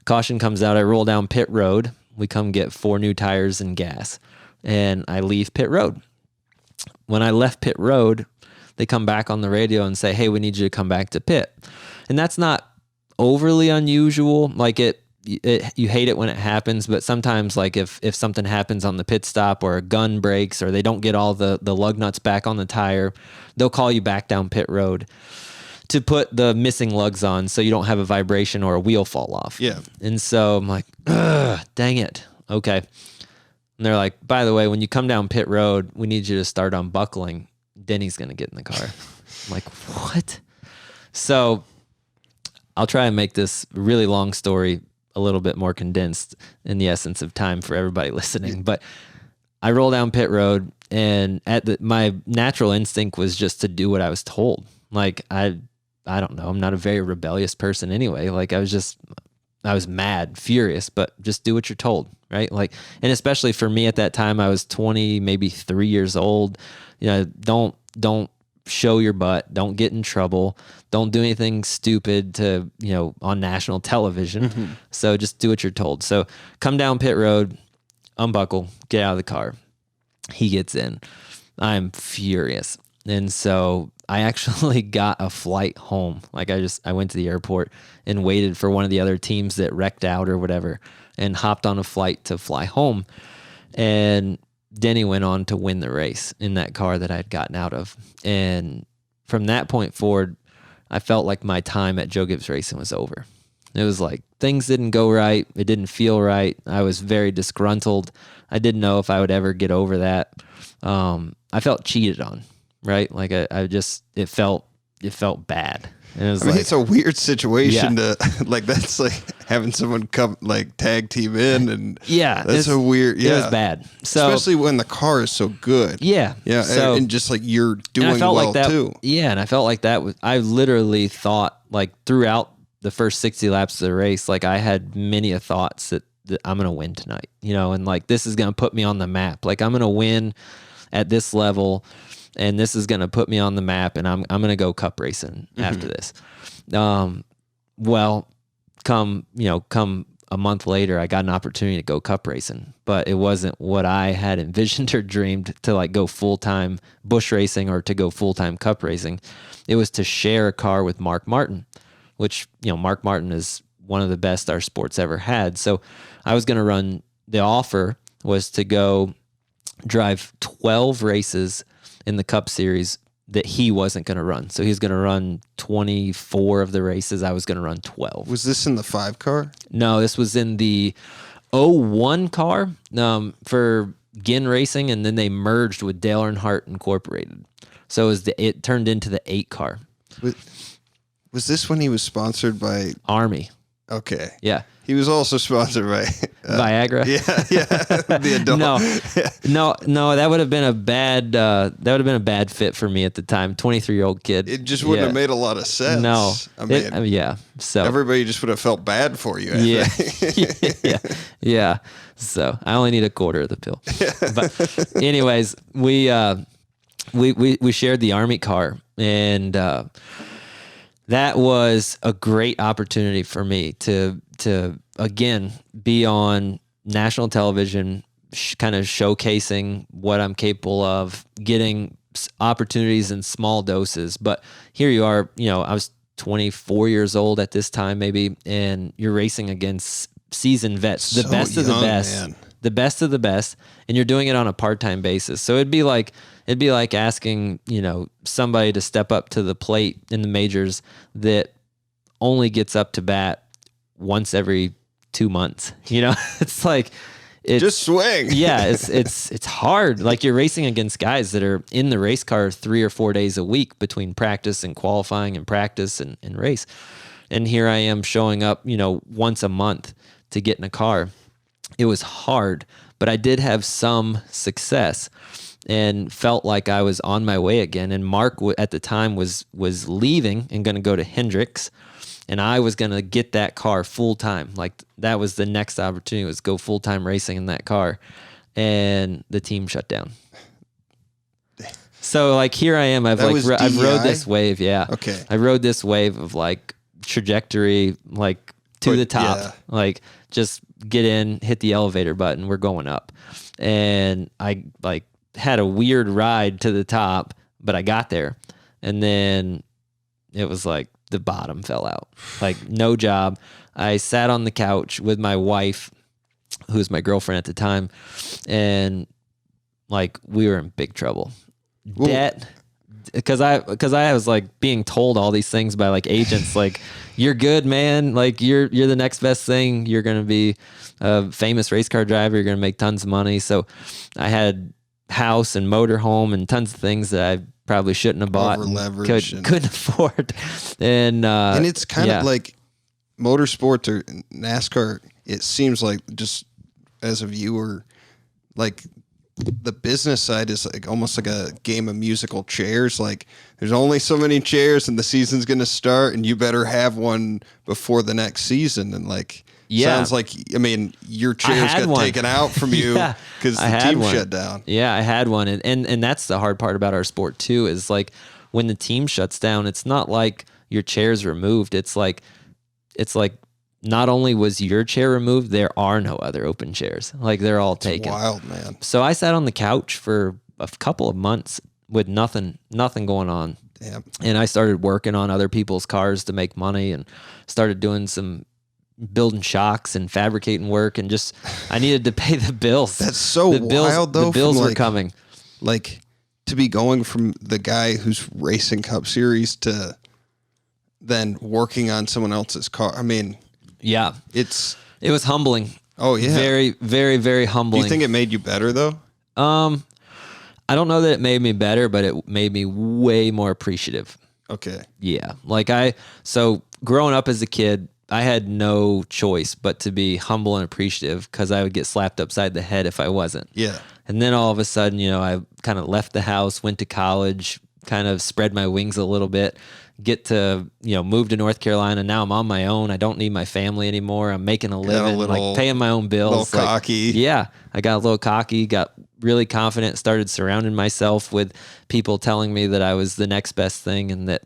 I roll down pit road. We come get 4 new tires and gas. And I leave pit road. When I left pit road, they come back on the radio and say, hey, we need you to come back to pit. And that's not overly unusual. Like you hate it when it happens, but sometimes like if something happens on the pit stop or a gun breaks or they don't get all the lug nuts back on the tire, they'll call you back down pit road to put the missing lugs on so you don't have a vibration or a wheel fall off. Yeah. And so I'm like, ugh, dang it. Okay. And they're like, by the way, when you come down pit road, we need you to start unbuckling. Denny's going to get in the car. I'm like, what? So I'll try and make this really long story a little bit more condensed in the essence of time for everybody listening. But I roll down pit road, and my natural instinct was just to do what I was told. Like, I don't know. I'm not a very rebellious person anyway. Like, I was mad, furious, but just do what you're told, right? Like, and especially for me at that time, I was 20, maybe 3 years old. You know, don't show your butt. Don't get in trouble. Don't do anything stupid on national television. Mm-hmm. So just do what you're told. So come down pit road, unbuckle, get out of the car. He gets in. I'm furious. And so I actually got a flight home. Like I went to the airport and waited for one of the other teams that wrecked out or whatever and hopped on a flight to fly home. And Denny went on to win the race in that car that I'd gotten out of. And from that point forward, I felt like my time at Joe Gibbs Racing was over. It was like things didn't go right. It didn't feel right. I was very disgruntled. I didn't know if I would ever get over that. I felt cheated on, right? Like it felt bad. And it was it's a weird situation to like, that's like having someone come like tag team in and that's a weird, it was bad. So, especially when the car is so good. Yeah. Yeah. So, and just like you're doing well like that, too. Yeah. And I felt like I literally thought like throughout the first 60 laps of the race, like I had many a thoughts that I'm going to win tonight, and like, this is going to put me on the map. Like I'm going to win at this level. And this is going to put me on the map, and I'm going to go cup racing after this. Well, come a month later, I got an opportunity to go cup racing, but it wasn't what I had envisioned or dreamed to like go full-time bush racing or to go full-time cup racing. It was to share a car with Mark Martin, which, Mark Martin is one of the best our sport's ever had. So I was going to the offer was to go drive 12 races in the Cup Series that he wasn't going to run. So he's going to run 24 of the races. I was going to run 12. Was this in the 5 car? No, this was in the '01 car for Ginn Racing, and then they merged with Dale Earnhardt Incorporated. So it turned into the 8 car. Was this when he was sponsored by Army? Okay. Yeah. He was also sponsored by Viagra. Yeah. The adult. No, that would have been a bad fit for me at the time. 23-year-old kid. It just wouldn't have made a lot of sense. No, I mean, yeah. So everybody just would have felt bad for you. Yeah. So I only need a quarter of the pill. But anyways, we shared the Army car, and that was a great opportunity for me to again be on national television, kind of showcasing what I'm capable of, getting opportunities in small doses. But here you are, I was 24 years old at this time, maybe, and you're racing against seasoned vets, the best of the best, man. The best of the best, and you're doing it on a part-time basis. So it'd be like asking, somebody to step up to the plate in the majors that only gets up to bat once every 2 months. It's like, just swing. Yeah, it's hard. Like, you're racing against guys that are in the race car 3 or 4 days a week between practice and qualifying and practice and race. And here I am showing up, once a month to get in a car. It was hard, but I did have some success and felt like I was on my way again. And Mark at the time was leaving and going to go to Hendricks, and I was going to get that car full time. Like, that was the next opportunity, was go full time racing in that car. And the team shut down. So like, here I am. I've rode this wave. Yeah. Okay. I rode this wave of like trajectory, like to the top, like just get in, hit the elevator button. We're going up. And I like had a weird ride to the top, but I got there. And then it was like, the bottom fell out, like no job. I sat on the couch with my wife, who was my girlfriend at the time, and like, we were in big trouble. Ooh. Debt, because I was like being told all these things by like agents, like, you're good, man. Like, you're the next best thing. You're going to be a famous race car driver. You're going to make tons of money. So I had house and motorhome and tons of things that I probably shouldn't have bought, couldn't afford. And it's kind of like motorsports or NASCAR. It seems like, just as a viewer, like, the business side is like almost like a game of musical chairs. Like, there's only so many chairs and the season's going to start, and you better have one before the next season. And like, sounds like, I mean, your chairs got taken out from you because the team shut down. Yeah, I had one. And that's the hard part about our sport too, is like, when the team shuts down, it's not like your chair's removed. It's like not only was your chair removed, there are no other open chairs. Like, they're all taken. Wild, man. So I sat on the couch for a couple of months with nothing going on. Damn. And I started working on other people's cars to make money, and started doing some building shocks and fabricating work, and just, I needed to pay the bills. That's so wild, though. The bills were coming. Like, to be going from the guy who's racing Cup Series to then working on someone else's car. I mean, yeah, it was humbling. Oh yeah. Very, very, very humbling. Do you think it made you better though? I don't know that it made me better, but it made me way more appreciative. Okay. Yeah. Like, so growing up as a kid, I had no choice but to be humble and appreciative, because I would get slapped upside the head if I wasn't. Yeah. And then all of a sudden, I kind of left the house, went to college, kind of spread my wings a little bit, get to, move to North Carolina. Now I'm on my own. I don't need my family anymore. I'm making a living, like paying my own bills. A little cocky. Yeah. I got a little cocky, got really confident, started surrounding myself with people telling me that I was the next best thing, and that,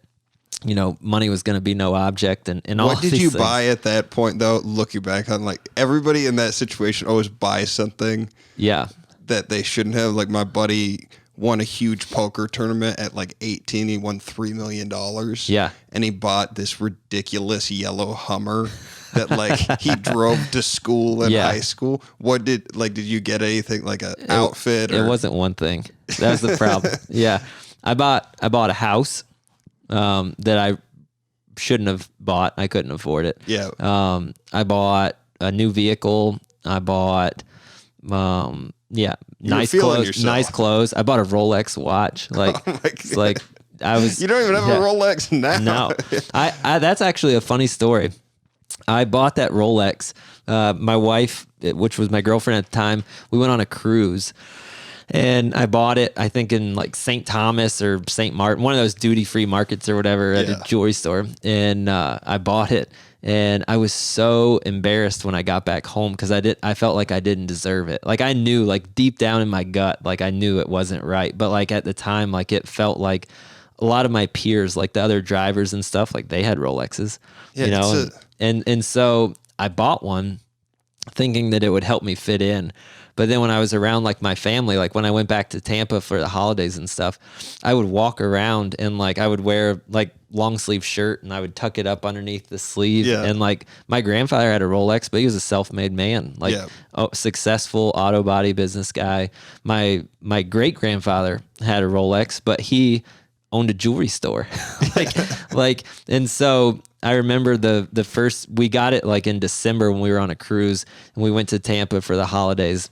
money was going to be no object, and all What did these you things. buy at that point, though? Looking back on, like, everybody in that situation always buys something. Yeah. That they shouldn't have. Like, my buddy won a huge poker tournament at like 18. He won $3 million. Yeah. And he bought this ridiculous yellow Hummer that like he drove to school in high school. What did you get anything like an outfit? It wasn't one thing. That was the problem. Yeah. I bought a house that I shouldn't have bought. I couldn't afford it. Yeah. I bought a new vehicle. I bought nice clothes. Yourself. Nice clothes. I bought a Rolex watch. Like Oh my it's like I was. You don't even have a Rolex now. No. I that's actually a funny story. I bought that Rolex. My wife, which was my girlfriend at the time, we went on a cruise. And I bought it, I think, in like St. Thomas or St. Martin, one of those duty-free markets or whatever at a jewelry store. And I bought it, and I was so embarrassed when I got back home because I felt like I didn't deserve it. Like I knew, like deep down in my gut, like I knew it wasn't right. But like at the time, like it felt like a lot of my peers, like the other drivers and stuff, like they had Rolexes, you know. And so I bought one thinking that it would help me fit in. But then when I was around like my family, like when I went back to Tampa for the holidays and stuff, I would walk around and like I would wear like long sleeve shirt and I would tuck it up underneath the sleeve. Yeah. And like my grandfather had a Rolex, but he was a self-made man, like successful auto body business guy. My great grandfather had a Rolex, but he owned a jewelry store. And so I remember the first, we got it like in December when we were on a cruise and we went to Tampa for the holidays.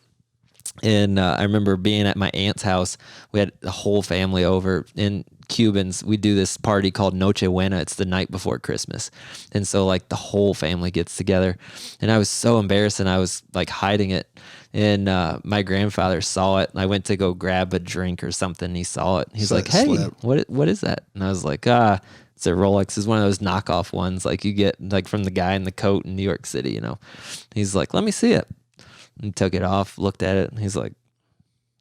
And I remember being at my aunt's house. We had the whole family over. In Cubans, we do this party called Noche Buena. It's the night before Christmas. And so like the whole family gets together. And I was so embarrassed and I was like hiding it. And my grandfather saw it. I went to go grab a drink or something. He saw it. He's like, "Hey, what is that?" And I was like, it's a Rolex. It's one of those knockoff ones like you get like from the guy in the coat in New York City, you know. He's like, "Let me see it." And took it off, looked at it, and he's like,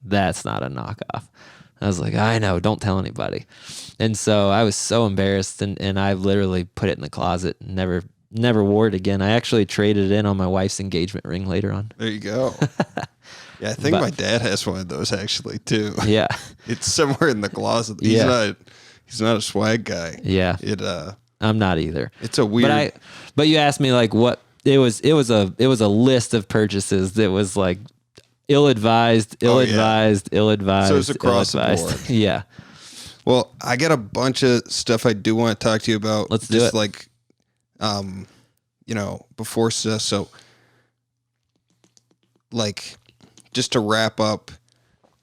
"That's not a knockoff." I was like, "I know, don't tell anybody." And so I was so embarrassed, and I literally put it in the closet and never wore it again. I actually traded it in on my wife's engagement ring later on. There you go. Yeah, I think my dad has one of those actually too. Yeah. It's somewhere in the closet. He's not a swag guy. Yeah. I'm not either. It's a weird. But you asked me like what it was a list of purchases that was like ill-advised. So it's across the board. Yeah. Well, I got a bunch of stuff I do want to talk to you about. Let's do it. Like, before stuff. So, like, just to wrap up,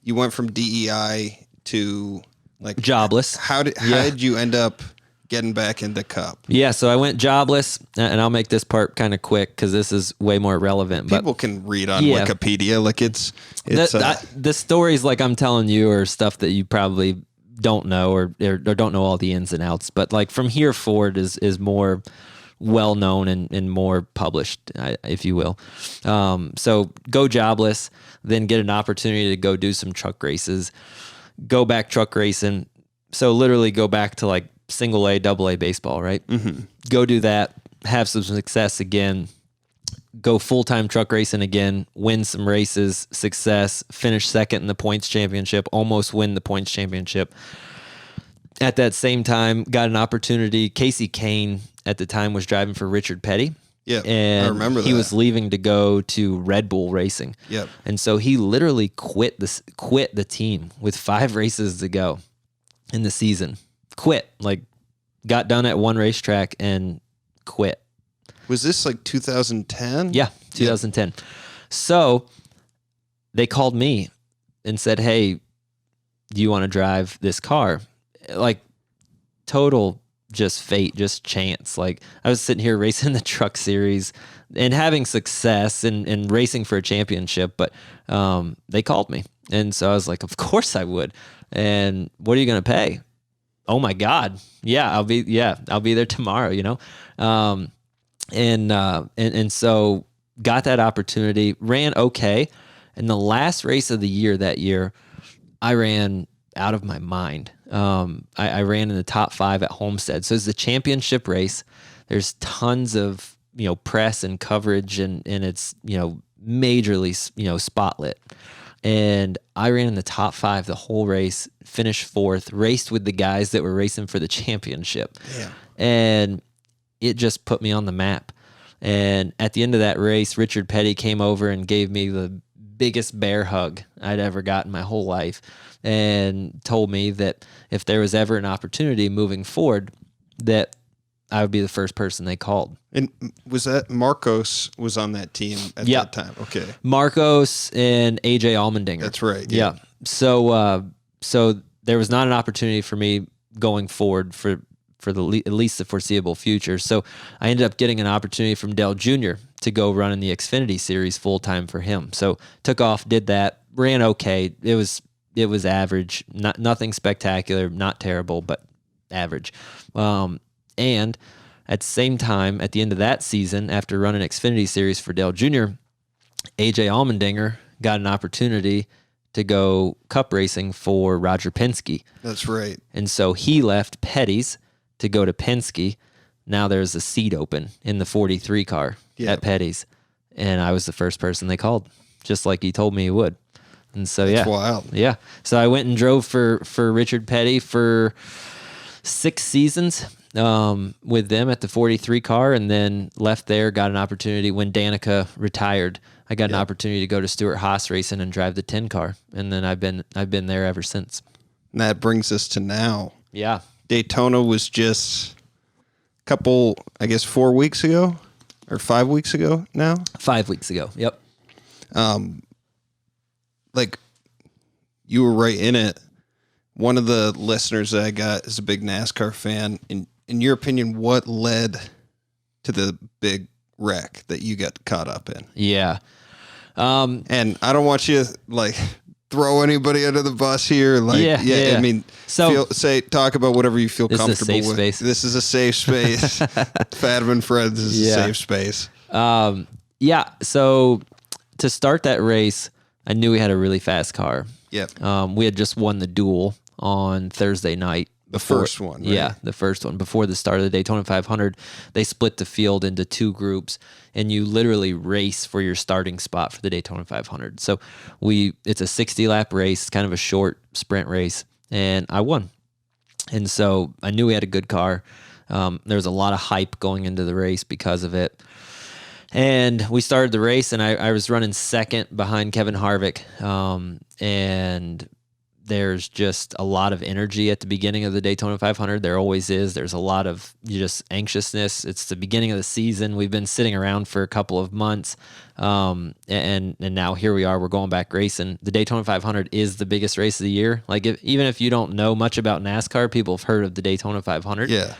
you went from DEI to like jobless. How did you end up getting back into Cup? Yeah, so I went jobless, and I'll make this part kind of quick because this is way more relevant. People can read on Wikipedia. Like it's the stories like I'm telling you are stuff that you probably don't know or don't know all the ins and outs. But like from here forward is more well known and more published, if you will. So go jobless, then get an opportunity to go do some truck races, go back truck racing. So literally go back to like single A, double A baseball, right? Mm-hmm. Go do that, have some success again, go full-time truck racing again, win some races, success, finish second in the points championship, almost win the points championship. At that same time, got an opportunity. Casey Kane at the time was driving for Richard Petty. Yeah, and I remember that. He was leaving to go to Red Bull Racing. Yep. And so he literally quit the team with 5 races to go in the season. Quit, like got done at one racetrack and quit. Was this like 2010? Yeah, 2010. Yeah. So they called me and said, "Hey, do you want to drive this car?" Like total just fate, just chance. Like I was sitting here racing the truck series and having success and racing for a championship, but they called me. And so I was like, of course I would. And what are you going to pay? Oh my God. Yeah, I'll be there tomorrow, you know? And so got that opportunity, ran okay. And the last race of the year that year, I ran out of my mind. I ran in the top 5 at Homestead. So it's the championship race. There's tons of, press and coverage and it's, majorly, spotlit. And I ran in the top 5 the whole race, finished 4th, raced with the guys that were racing for the championship. Yeah. And it just put me on the map. And at the end of that race, Richard Petty came over and gave me the biggest bear hug I'd ever got in my whole life, and told me that if there was ever an opportunity moving forward, that I would be the first person they called. And was that Marcos was on that team at that time? Okay. Marcos and AJ Allmendinger. That's right. Yeah. So there was not an opportunity for me going forward for at least the foreseeable future. So I ended up getting an opportunity from Dale Jr. to go run in the Xfinity Series full time for him. So took off, did that, ran okay. It was average, nothing spectacular, not terrible, but average. And at the same time, at the end of that season, after running Xfinity Series for Dale Jr., AJ Allmendinger got an opportunity to go cup racing for Roger Penske. That's right. And so he left Petty's to go to Penske. Now there's a seat open in the 43 car at Petty's. And I was the first person they called, just like he told me he would. And so, That's wild. Yeah. So I went and drove for Richard Petty for 6 seasons with them at the 43 car, and then left there, got an opportunity when Danica retired. I got an opportunity to go to Stewart-Haas Racing and drive the 10 car. And then I've been there ever since. And that brings us to now. Yeah. Daytona was just a couple, I guess, 4 weeks ago or 5 weeks ago now. 5 weeks ago. Yep. Like, you were right in it. One of the listeners that I got is a big NASCAR fan. In your opinion, what led to the big wreck that you got caught up in? Yeah. And I don't want you to, like, throw anybody under the bus here. Like, yeah. I mean, talk about whatever you feel comfortable with. This is a safe space. This is a safe space. Fathom and Friends is a safe space. So to start that race, I knew we had a really fast car. Yep. We had just won the duel on Thursday night. The first one, right? Yeah, the first one. Before the start of the Daytona 500, they split the field into 2 groups, and you literally race for your starting spot for the Daytona 500. So it's a 60-lap race, kind of a short sprint race, and I won. And so I knew we had a good car. There was a lot of hype going into the race because of it. And we started the race, and I was running second behind Kevin Harvick, and there's just a lot of energy at the beginning of the Daytona 500. There always is. There's a lot of just anxiousness. It's the beginning of the season. We've been sitting around for a couple of months, and now here we are. We're going back racing. The Daytona 500 is the biggest race of the year. Like, even if you don't know much about NASCAR, people have heard of the Daytona 500. Yeah.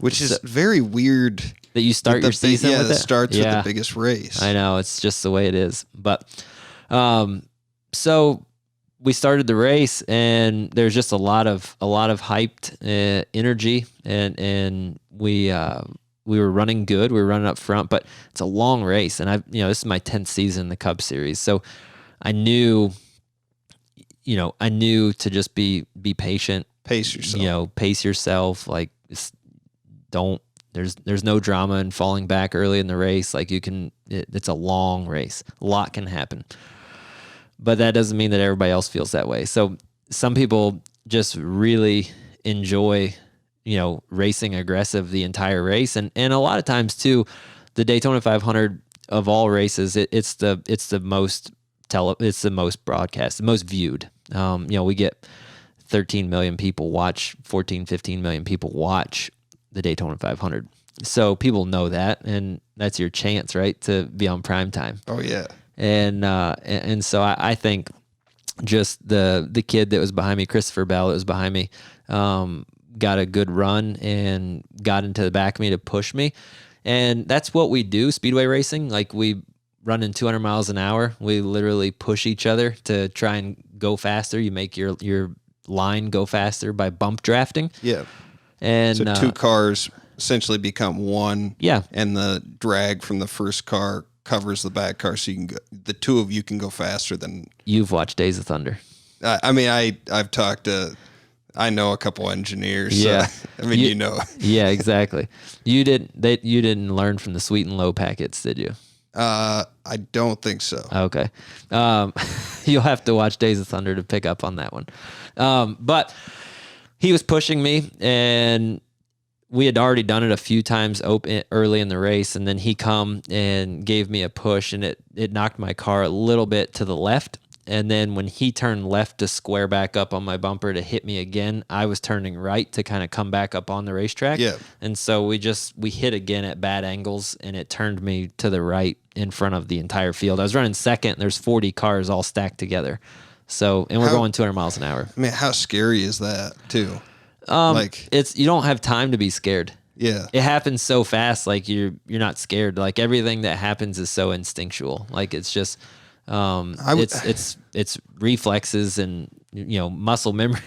Which is very weird. That you start your season with it? Yeah, that starts with the biggest race. I know. It's just the way it is. But so we started the race, and there's just a lot of hyped energy, and we were running good. We were running up front, but it's a long race, and this is my 10th season in the Cup Series, so I knew to just be patient, pace yourself, pace yourself. Like, there's no drama in falling back early in the race. Like, it's a long race. A lot can happen. But that doesn't mean that everybody else feels that way. So some people just really enjoy, racing aggressive the entire race. And a lot of times too, the Daytona 500 of all races, it's the most broadcast, the most viewed. We get 13 million people watch, 14, 15 million people watch the Daytona 500. So people know that, and that's your chance, right, to be on prime time. Oh yeah. And so I think just the kid that was behind me, Christopher Bell, that was behind me, got a good run and got into the back of me to push me. And that's what we do, speedway racing. Like, we run in 200 miles an hour. We literally push each other to try and go faster. You make your line go faster by bump drafting. Yeah. And so 2 cars essentially become one. Yeah. And the drag from the first car covers the back car, so the 2 of you can go faster than. You've watched Days of Thunder. I've talked to, I know a couple engineers. Yeah. So, you know. Yeah, exactly. You didn't learn from the sweet and low packets, did you? I don't think so. Okay. You'll have to watch Days of Thunder to pick up on that one. But he was pushing me, and we had already done it a few times early in the race, and then he come and gave me a push, and it knocked my car a little bit to the left. And then when he turned left to square back up on my bumper to hit me again, I was turning right to kind of come back up on the racetrack. Yeah. And so we hit again at bad angles, and it turned me to the right in front of the entire field. I was running second. There's 40 cars all stacked together. So, and we're going 200 miles an hour. I mean, how scary is that too? You don't have time to be scared. Yeah. It happens so fast. Like you're not scared. Like everything that happens is so instinctual. Like it's just, it's reflexes and, muscle memory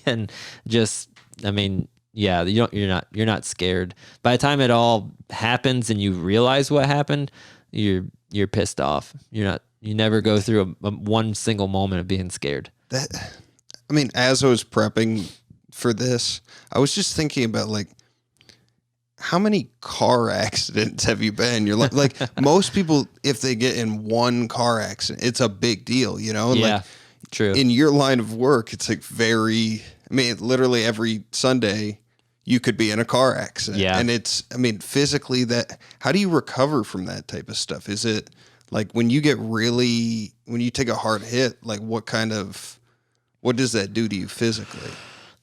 and just, I mean, yeah, you're not scared. By the time it all happens and you realize what happened, you're pissed off. You never go through a one single moment of being scared. As I was prepping for this, I was just thinking about like, how many car accidents have you been? You're like most people, if they get in one car accident, it's a big deal, Yeah, like, true. In your line of work, it's like literally every Sunday you could be in a car accident. Yeah. And physically how do you recover from that type of stuff? Is it like when you take a hard hit, like what does that do to you physically?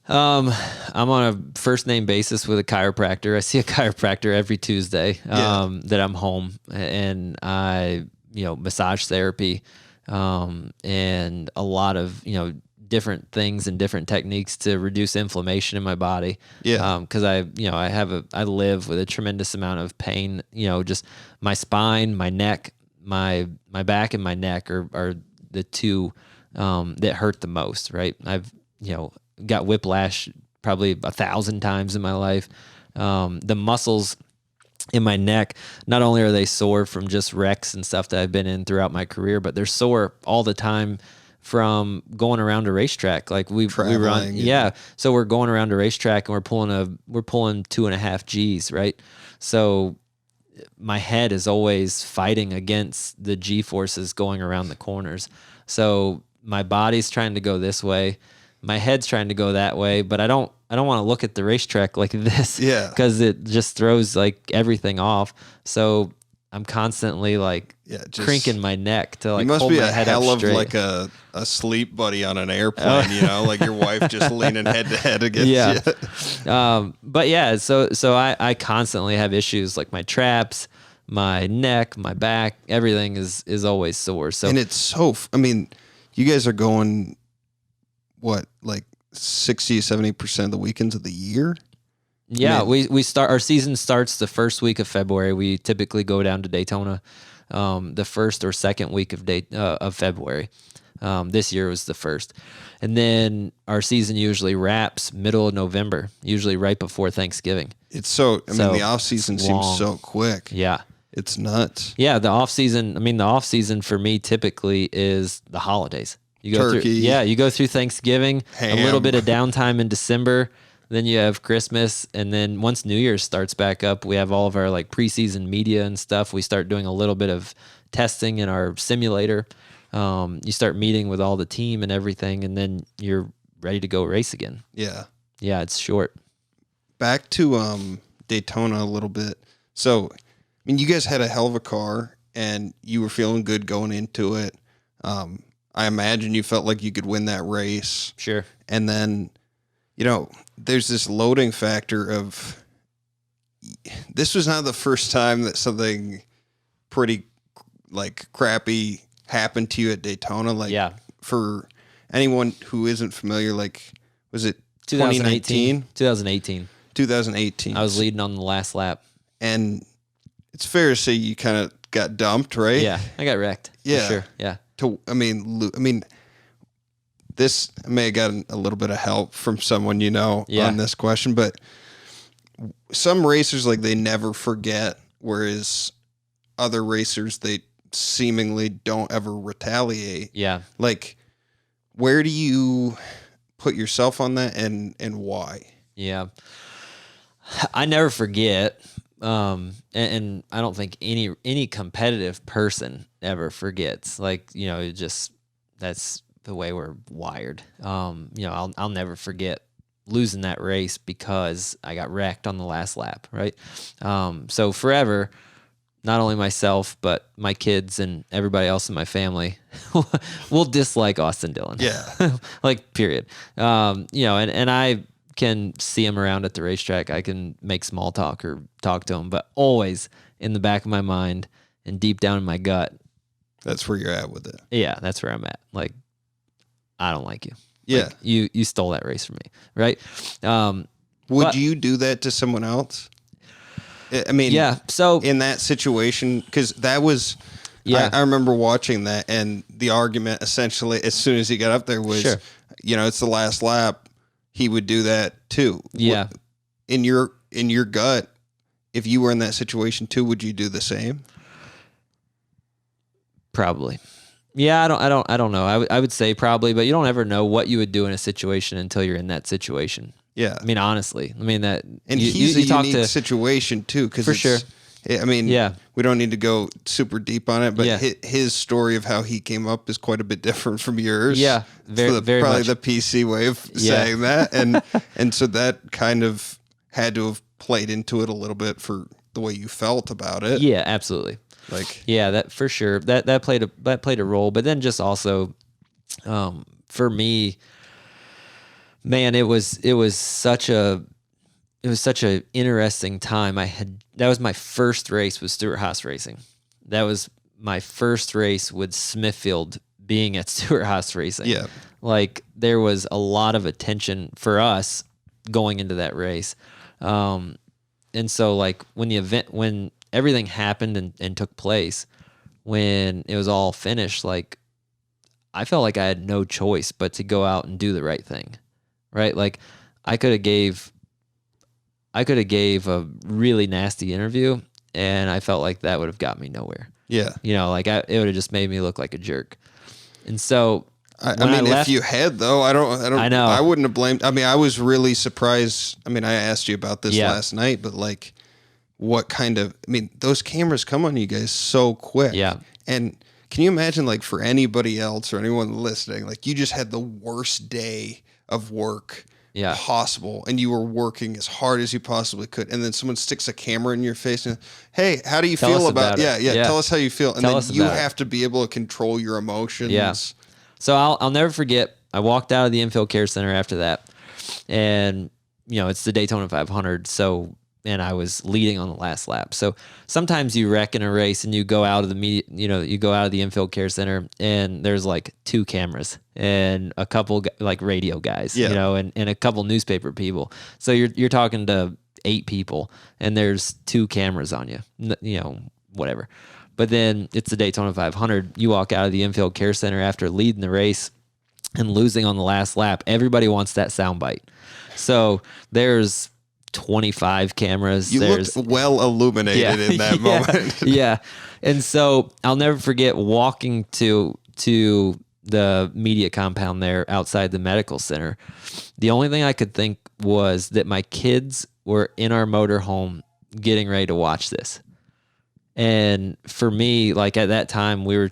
I'm on a first name basis with a chiropractor. I see a chiropractor every Tuesday, that I'm home, and massage therapy, and a lot of, different things and different techniques to reduce inflammation in my body. Yeah. Cause I live with a tremendous amount of pain, just my spine, my neck, my back and my neck are the two, that hurt the most. Right. I've, got whiplash probably 1,000 times in my life. The muscles in my neck, not only are they sore from just wrecks and stuff that I've been in throughout my career, but they're sore all the time from going around a racetrack. Like we run. Yeah. So we're going around a racetrack and we're pulling 2.5 Gs. Right. So my head is always fighting against the G forces going around the corners. So my body's trying to go this way. My head's trying to go that way, but I don't want to look at the racetrack like this. Yeah. Because it just throws like everything off. So I'm constantly like crinking my neck to like you must hold be my a head hell up of straight. like a sleep buddy on an airplane, like your wife just leaning head to head against you. But yeah, so I constantly have issues like my traps, my neck, my back, everything is always sore. So and it's you guys are going what, like 60-70% of the weekends of the year? Yeah, we start, our season starts the first week of February. We typically go down to Daytona the first or second week of February. This year was the first. And then our season usually wraps middle of November, usually right before Thanksgiving. It's the off season seems so quick. Yeah. It's nuts. Yeah, the off season for me typically is the holidays. You go Turkey. You go through Thanksgiving, ham. A little bit of downtime in December, then you have Christmas, and then once New Year's starts back up, we have all of our like preseason media and stuff. We start doing a little bit of testing in our simulator. You start meeting with all the team and everything, and then you're ready to go race again. Yeah. Yeah, it's short. Back to Daytona a little bit. So, you guys had a hell of a car, and you were feeling good going into it. I imagine you felt like you could win that race. Sure. And then, there's this loading factor of, this was not the first time that something pretty like crappy happened to you at Daytona. Like, yeah. For anyone who isn't familiar, like, was it 2018? 2018. 2018. I was leading on the last lap. And it's fair to say you kind of got dumped, right? Yeah, I got wrecked. Yeah. For sure. Yeah. This may have gotten a little bit of help from someone on this question, but some racers, like, they never forget, whereas other racers, they seemingly don't ever retaliate. Yeah. Like, where do you put yourself on that, and why? Yeah. I never forget. And I don't think any competitive person ever forgets. Like, that's the way we're wired. I'll never forget losing that race because I got wrecked on the last lap, right? So forever, not only myself, but my kids and everybody else in my family will dislike Austin Dillon. Yeah. Like, period. And I can see him around at the racetrack. I can make small talk or talk to him, but always in the back of my mind and deep down in my gut, that's where you're at with it. yeah, that's where I'm at. Like, I don't like you. Yeah. Like, you stole that race from me, right? Would you do that to someone else? I mean, yeah. So in that situation, because that was, yeah, I remember watching that, and the argument essentially, as soon as he got up there, was, sure, it's the last lap. He would do that too. Yeah. In your gut, if you were in that situation too, would you do the same? Probably. Yeah, I don't know. I would say probably, but you don't ever know what you would do in a situation until you're in that situation. Yeah. I mean, honestly, that, and he's a unique situation too, because for sure. I mean, yeah, we don't need to go super deep on it, but yeah, his story of how he came up is quite a bit different from yours. Yeah, very probably much. The PC way of saying that, and so that kind of had to have played into it a little bit for the way you felt about it. Yeah, absolutely. Like, yeah, that for sure. That played a role, but then just also, for me, man, it was such a interesting time. That was my first race with Stewart-Haas Racing. That was my first race with Smithfield being at Stewart-Haas Racing. Yeah. Like, there was a lot of attention for us going into that race. And so, like, when everything happened and took place, when it was all finished, like, I felt like I had no choice but to go out and do the right thing. Right? Like, I could have gave a really nasty interview, and I felt like that would have got me nowhere. Yeah. Like, it would have just made me look like a jerk. And so, I mean, if you had, though, I know. I wouldn't have blamed. I mean, I was really surprised. I mean, I asked you about this last night, but like, what kind of, those cameras come on you guys so quick. Yeah. And can you imagine, like, for anybody else or anyone listening, like, you just had the worst day of work possible, and you were working as hard as you possibly could, and then someone sticks a camera in your face and, hey, how do you feel about it? Yeah, tell us how you feel, and then you have to be able to control your emotions. Yeah. So I'll never forget, I walked out of the Infield Care Center after that, and it's the Daytona 500, and I was leading on the last lap. So sometimes you wreck in a race and you go out of you go out of the Infield Care Center, and there's like 2 cameras and a couple like radio guys, and a couple newspaper people. So you're talking to 8 people, and there's 2 cameras on you, whatever. But then it's the Daytona 500. You walk out of the Infield Care Center after leading the race and losing on the last lap. Everybody wants that soundbite. So there's 25 cameras. Looked well illuminated in that moment. Yeah. And so I'll never forget walking to the media compound there outside the medical center. The only thing I could think was that my kids were in our motorhome getting ready to watch this. And for me, like, at that time, we were,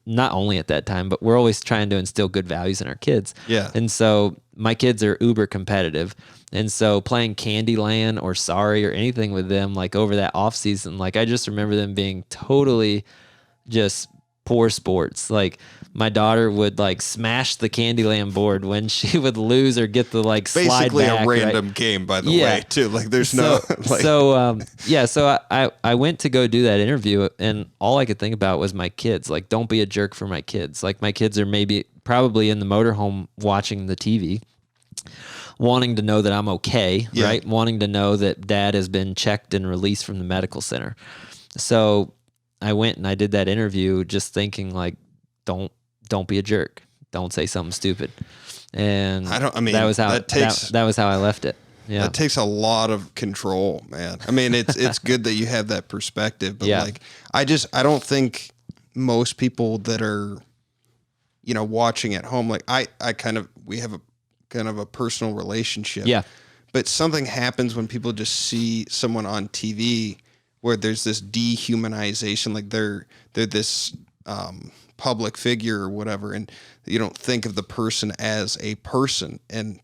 not only at that time, but we're always trying to instill good values in our kids. Yeah. And so my kids are uber competitive. And so playing Candyland or Sorry or anything with them, like, over that off season, like, I just remember them being totally just poor sports. Like, my daughter would, like, smash the Candyland board when she would lose or get the, like, slide basically back, a random game, by the way, too. Like, there's no like. So I went to go do that interview, and all I could think about was my kids. Like, don't be a jerk for my kids. Like, my kids are probably in the motorhome watching the TV, wanting to know that I'm okay, right? Wanting to know that dad has been checked and released from the medical center. So I went and I did that interview just thinking, like, don't be a jerk. Don't say something stupid. And that was how I left it. Yeah. That takes a lot of control, man. I mean, it's good that you have that perspective, but like, I don't think most people that are, watching at home, like we have a kind of a personal relationship. Yeah. But something happens when people just see someone on TV where there's this dehumanization, like they're this public figure or whatever, and you don't think of the person as a person. And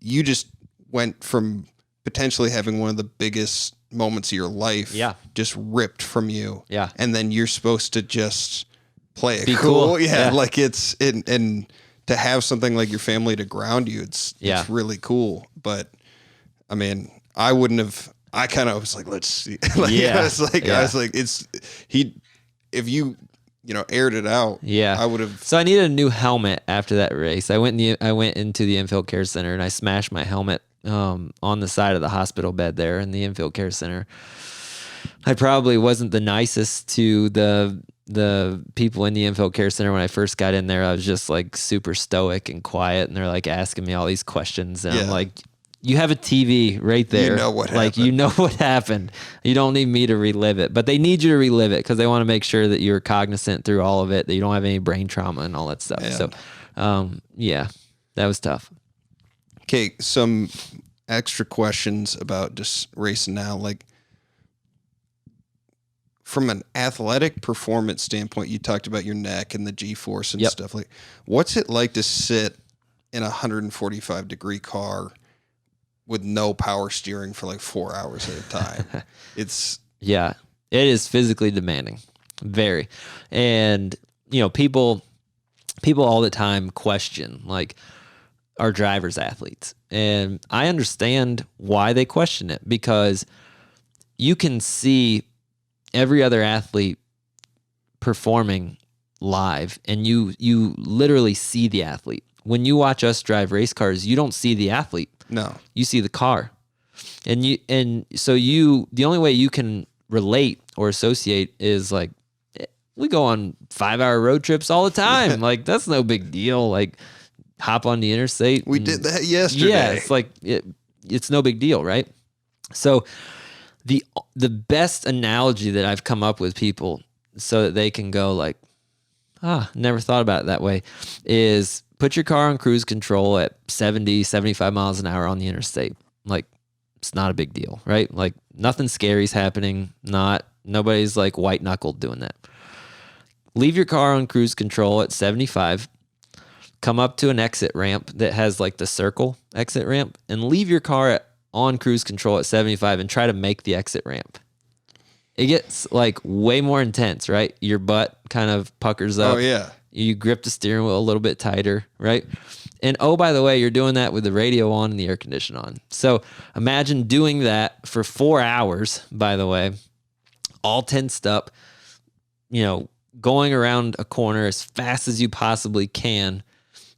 you just went from potentially having one of the biggest moments of your life just ripped from you. Yeah. And then you're supposed to just play it Be cool. cool. Yeah, Yeah. like and to have something like your family to ground you, it's really cool. But I mean, I wouldn't have. I kind of was like, let's see. Like, I was like, if you aired it out, I would have. So I needed a new helmet after that race. I went into the infield care center and I smashed my helmet on the side of the hospital bed there in the infield care center. I probably wasn't the nicest to the people in the infield care center when I first got in there. I was just like super stoic and quiet, and they're like asking me all these questions, and I'm like, you have a TV right there. You know what happened. Like, you know what happened. You don't need me to relive it, but they need you to relive it because they want to make sure that you're cognizant through all of it, that you don't have any brain trauma and all that stuff. Man. So, that was tough. Okay, some extra questions about just racing now. Like, from an athletic performance standpoint, you talked about your neck and the G-force and stuff. Like, what's it like to sit in a 145-degree car with no power steering for like 4 hours at a time? It is physically demanding, very. And people all the time question, like, are drivers athletes? And I understand why they question it, because you can see every other athlete performing live, and you literally see the athlete. When you watch us drive race cars, you don't see the athlete. No. You see the car. So the only way you can relate or associate is like, we go on 5-hour road trips all the time. Like, that's no big deal. Like, hop on the interstate. We did that yesterday. Yeah, it's like it's no big deal, right? So the best analogy that I've come up with people so that they can go like, never thought about it that way, is put your car on cruise control at 70, 75 miles an hour on the interstate. Like, it's not a big deal, right? Like, nothing scary's happening. Nobody's like white knuckled doing that. Leave your car on cruise control at 75, come up to an exit ramp that has like the circle exit ramp, and leave your car on cruise control at 75 and try to make the exit ramp. It gets like way more intense, right? Your butt kind of puckers up. Oh, yeah. You grip the steering wheel a little bit tighter, right? And oh, by the way, you're doing that with the radio on and the air conditioner on. So imagine doing that for 4 hours, by the way, all tensed up, going around a corner as fast as you possibly can.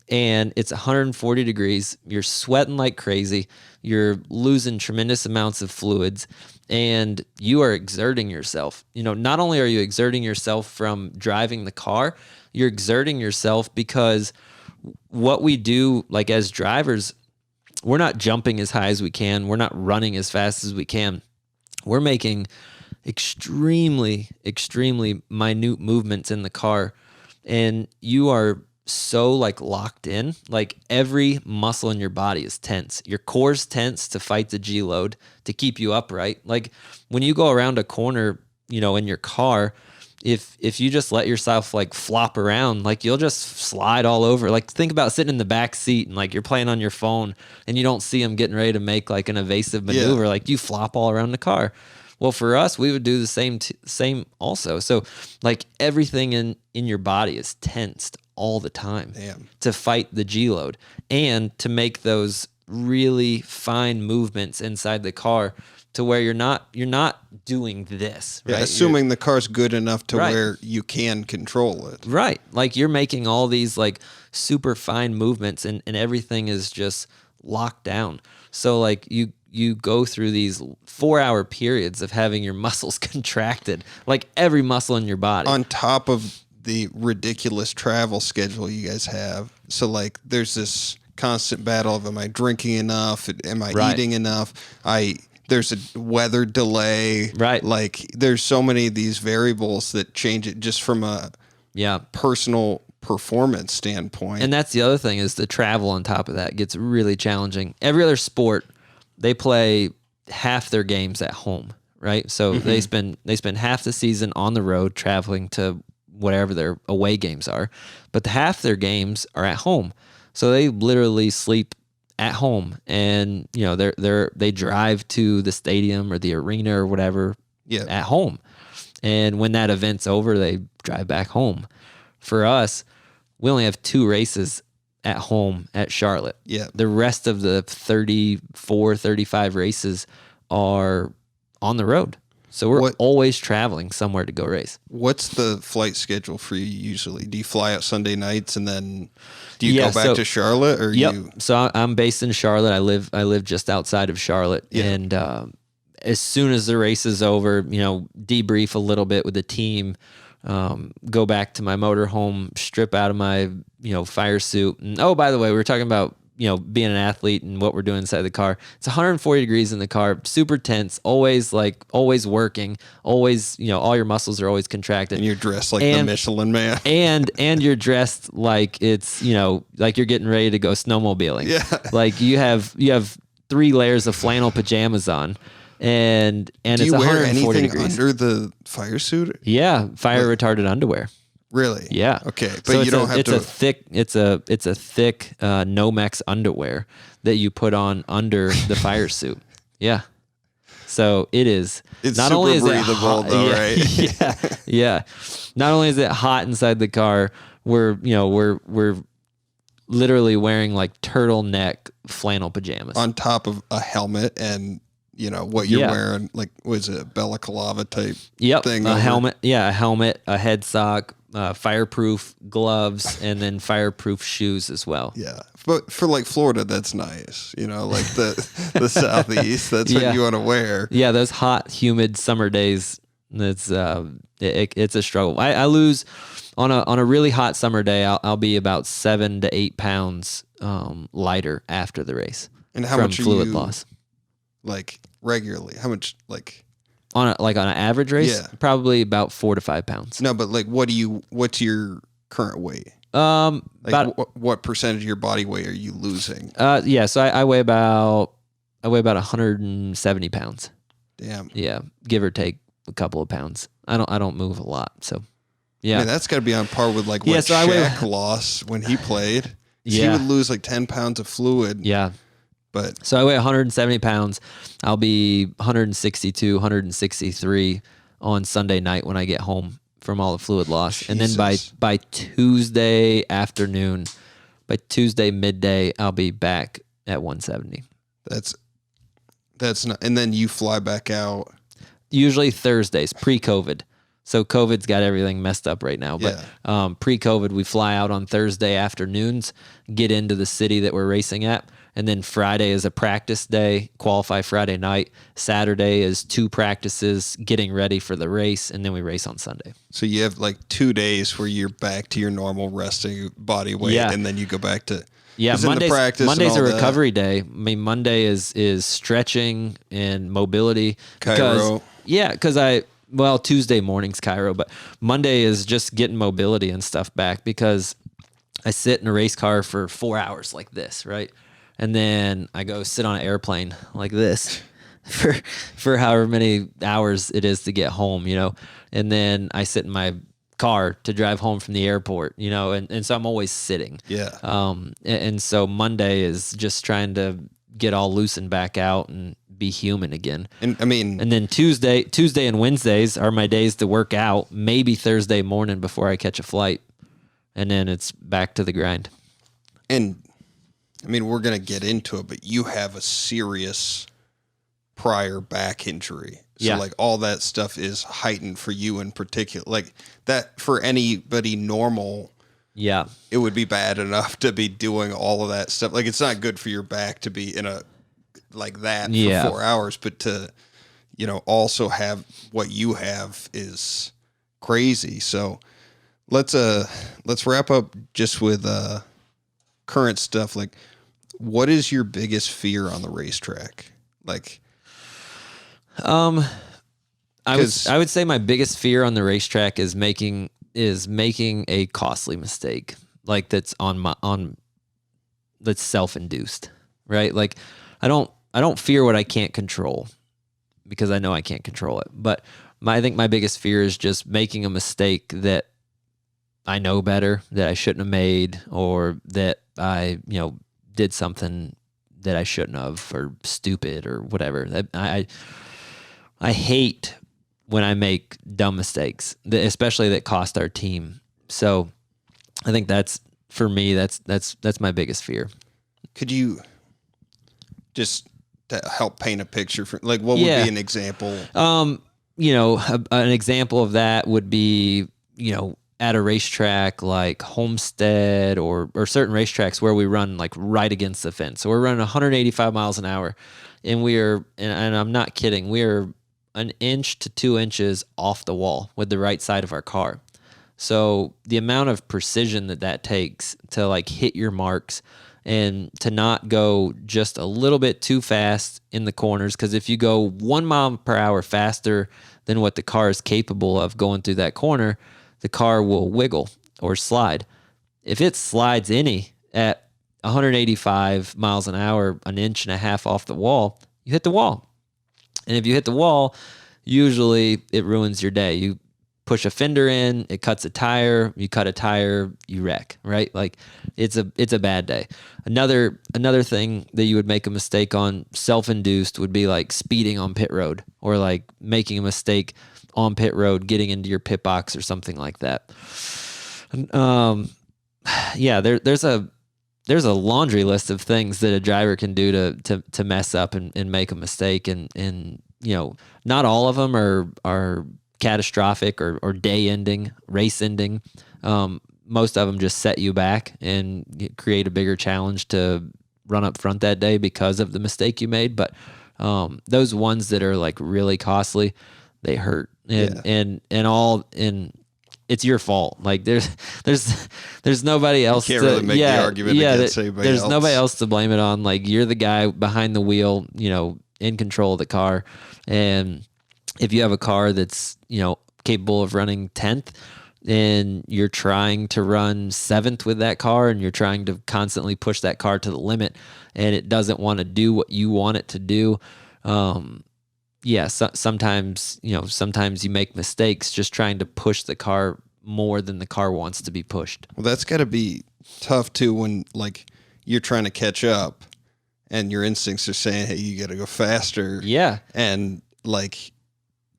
And it's 140 degrees. You're sweating like crazy. You're losing tremendous amounts of fluids, and you are exerting yourself. Not only are you exerting yourself from driving the car, you're exerting yourself because what we do, like as drivers, we're not jumping as high as we can. We're not running as fast as we can. We're making extremely, extremely minute movements in the car, and you are so like locked in. Like, every muscle in your body is tense. Your core's tense to fight the G load to keep you upright. Like, when you go around a corner, in your car, if you just let yourself like flop around, like, you'll just slide all over. Like, think about sitting in the back seat and like you're playing on your phone and you don't see them getting ready to make like an evasive maneuver. Yeah. Like, you flop all around the car. Well, for us, we would do the same also. So like, everything in your body is tensed all the time. Damn. To fight the G load and to make those really fine movements inside the car to where you're not doing this, right? Yeah, assuming the car's good enough to where you can control it. Right. Like, you're making all these like super fine movements and everything is just locked down. So like, you go through these 4-hour periods of having your muscles contracted, like every muscle in your body. On top of the ridiculous travel schedule you guys have. So like, there's this constant battle of, am I drinking enough? Am I eating enough? There's a weather delay. Right. Like, there's so many of these variables that change it just from a personal performance standpoint. And that's the other thing, is the travel on top of that gets really challenging. Every other sport, they play half their games at home, right? So they spend half the season on the road traveling to whatever their away games are, but half their games are at home. So they literally sleep at home, and they drive to the stadium or the arena or whatever at home. And when that event's over, they drive back home. For us, we only have 2 races at home at Charlotte. Yeah. The rest of the 34, 35 races are on the road. So we're always traveling somewhere to go race. What's the flight schedule for you usually? Do you fly out Sunday nights and then do you go back to Charlotte? Or So I'm based in Charlotte. I live just outside of Charlotte. Yeah. And as soon as the race is over, debrief a little bit with the team, go back to my motorhome, strip out of my, fire suit. And, oh, by the way, we were talking about, being an athlete and what we're doing inside the car. It's 140 degrees in the car, super tense, always working, always, all your muscles are always contracted. And you're dressed like the Michelin Man. and you're dressed like it's, like you're getting ready to go snowmobiling. Yeah. Like you have 3 layers of flannel pajamas on. And do it's you wear 140 anything degrees under the fire suit? Yeah, fire retardant underwear. Really? Yeah. Okay, but so you don't have to. It's a thick Nomex underwear that you put on under the fire suit. Yeah. So it's not super only is breathable, it hot, though, right? Yeah. Not only is it hot inside the car, we're literally wearing like turtleneck flannel pajamas on top of a helmet and. What you're wearing, like, was it a balaclava type thing? A helmet, a head sock, fireproof gloves, and then fireproof shoes as well. Yeah, but for like Florida, that's nice. Like the Southeast, that's what you want to wear. Yeah, those hot, humid summer days, it's a struggle. I lose on a really hot summer day. I'll be about 7 to 8 pounds lighter after the race. And how much fluid loss? Like regularly, how much on an average race? Yeah. Probably about 4 to 5 pounds. No, but like, what's your current weight? About what percentage of your body weight are you losing? So I weigh about 170 pounds. Damn. Yeah, give or take a couple of pounds. I don't move a lot, so yeah. Man, that's got to be on par with what Shaq lost when he played. He would lose like 10 pounds of fluid. Yeah. But so I weigh 170 pounds. I'll be 162, 163 on Sunday night when I get home from all the fluid loss. Jesus. And then by Tuesday afternoon, by Tuesday midday, I'll be back at 170. That's not, and then you fly back out. Usually Thursdays, pre-COVID. So COVID's got everything messed up right now. But pre-COVID, we fly out on Thursday afternoons, get into the city that we're racing at. And then Friday is a practice day, qualify Friday night. Saturday is 2 practices, getting ready for the race, and then we race on Sunday. So you have like 2 days where you're back to your normal resting body weight, and then you go back to Monday's a recovery day. I mean, Monday is stretching and mobility. Chiro. Because Tuesday morning's Chiro, but Monday is just getting mobility and stuff back because I sit in a race car for 4 hours like this, right? And then I go sit on an airplane like this for however many hours it is to get home, and then I sit in my car to drive home from the airport, and so I'm always sitting. Yeah. And so Monday is just trying to get all loosened back out and be human again. And I mean, and then Tuesday and Wednesdays are my days to work out, maybe Thursday morning before I catch a flight. And then it's back to the grind. And I mean, we're going to get into it, but you have a serious prior back injury. So like all that stuff is heightened for you in particular. Like that for anybody normal, it would be bad enough to be doing all of that stuff. Like it's not good for your back to be in a like that for 4 hours, but to also have what you have is crazy. So let's wrap up just with current stuff. Like, what is your biggest fear on the racetrack? Like, I would say my biggest fear on the racetrack is making a costly mistake, like that's that's self-induced, right? Like, I don't fear what I can't control because I know I can't control it. But I think my biggest fear is just making a mistake that I know better, that I shouldn't have made, or that I, did something that I shouldn't have, or stupid, or whatever. I hate when I make dumb mistakes, especially that cost our team. So I think that's, for me, that's my biggest fear. Could you just to help paint a picture for, like, what would be an example? An example of that would be, at a racetrack like Homestead or certain racetracks where we run like right against the fence. So we're running 185 miles an hour, and and I'm not kidding, we are an inch to 2 inches off the wall with the right side of our car. So the amount of precision that takes to like hit your marks and to not go just a little bit too fast in the corners. Because if you go 1 mile per hour faster than what the car is capable of going through that corner, the car will wiggle or slide. If it slides any at 185 miles an hour, an inch and a half off the wall, you hit the wall. And if you hit the wall, usually it ruins your day. You push a fender in, it cuts a tire, you cut a tire, you wreck, right? Like it's a bad day. Another thing that you would make a mistake on, self-induced, would be like speeding on pit road, or like making a mistake on pit road, getting into your pit box or something like that. There's a laundry list of things that a driver can do to mess up and make a mistake. And not all of them are catastrophic or day ending, race ending. Most of them just set you back and create a bigger challenge to run up front that day because of the mistake you made. But those ones that are like really costly, they hurt. And it's your fault. Like there's nobody else. You can't really make the argument against anybody else. There's nobody else to blame it on. Like, you're the guy behind the wheel, in control of the car. And if you have a car that's, capable of running 10th, and you're trying to run 7th with that car, and you're trying to constantly push that car to the limit, and it doesn't want to do what you want it to do. Sometimes you make mistakes just trying to push the car more than the car wants to be pushed. Well, that's got to be tough too, when like you're trying to catch up and your instincts are saying, hey, you got to go faster. Yeah. And like,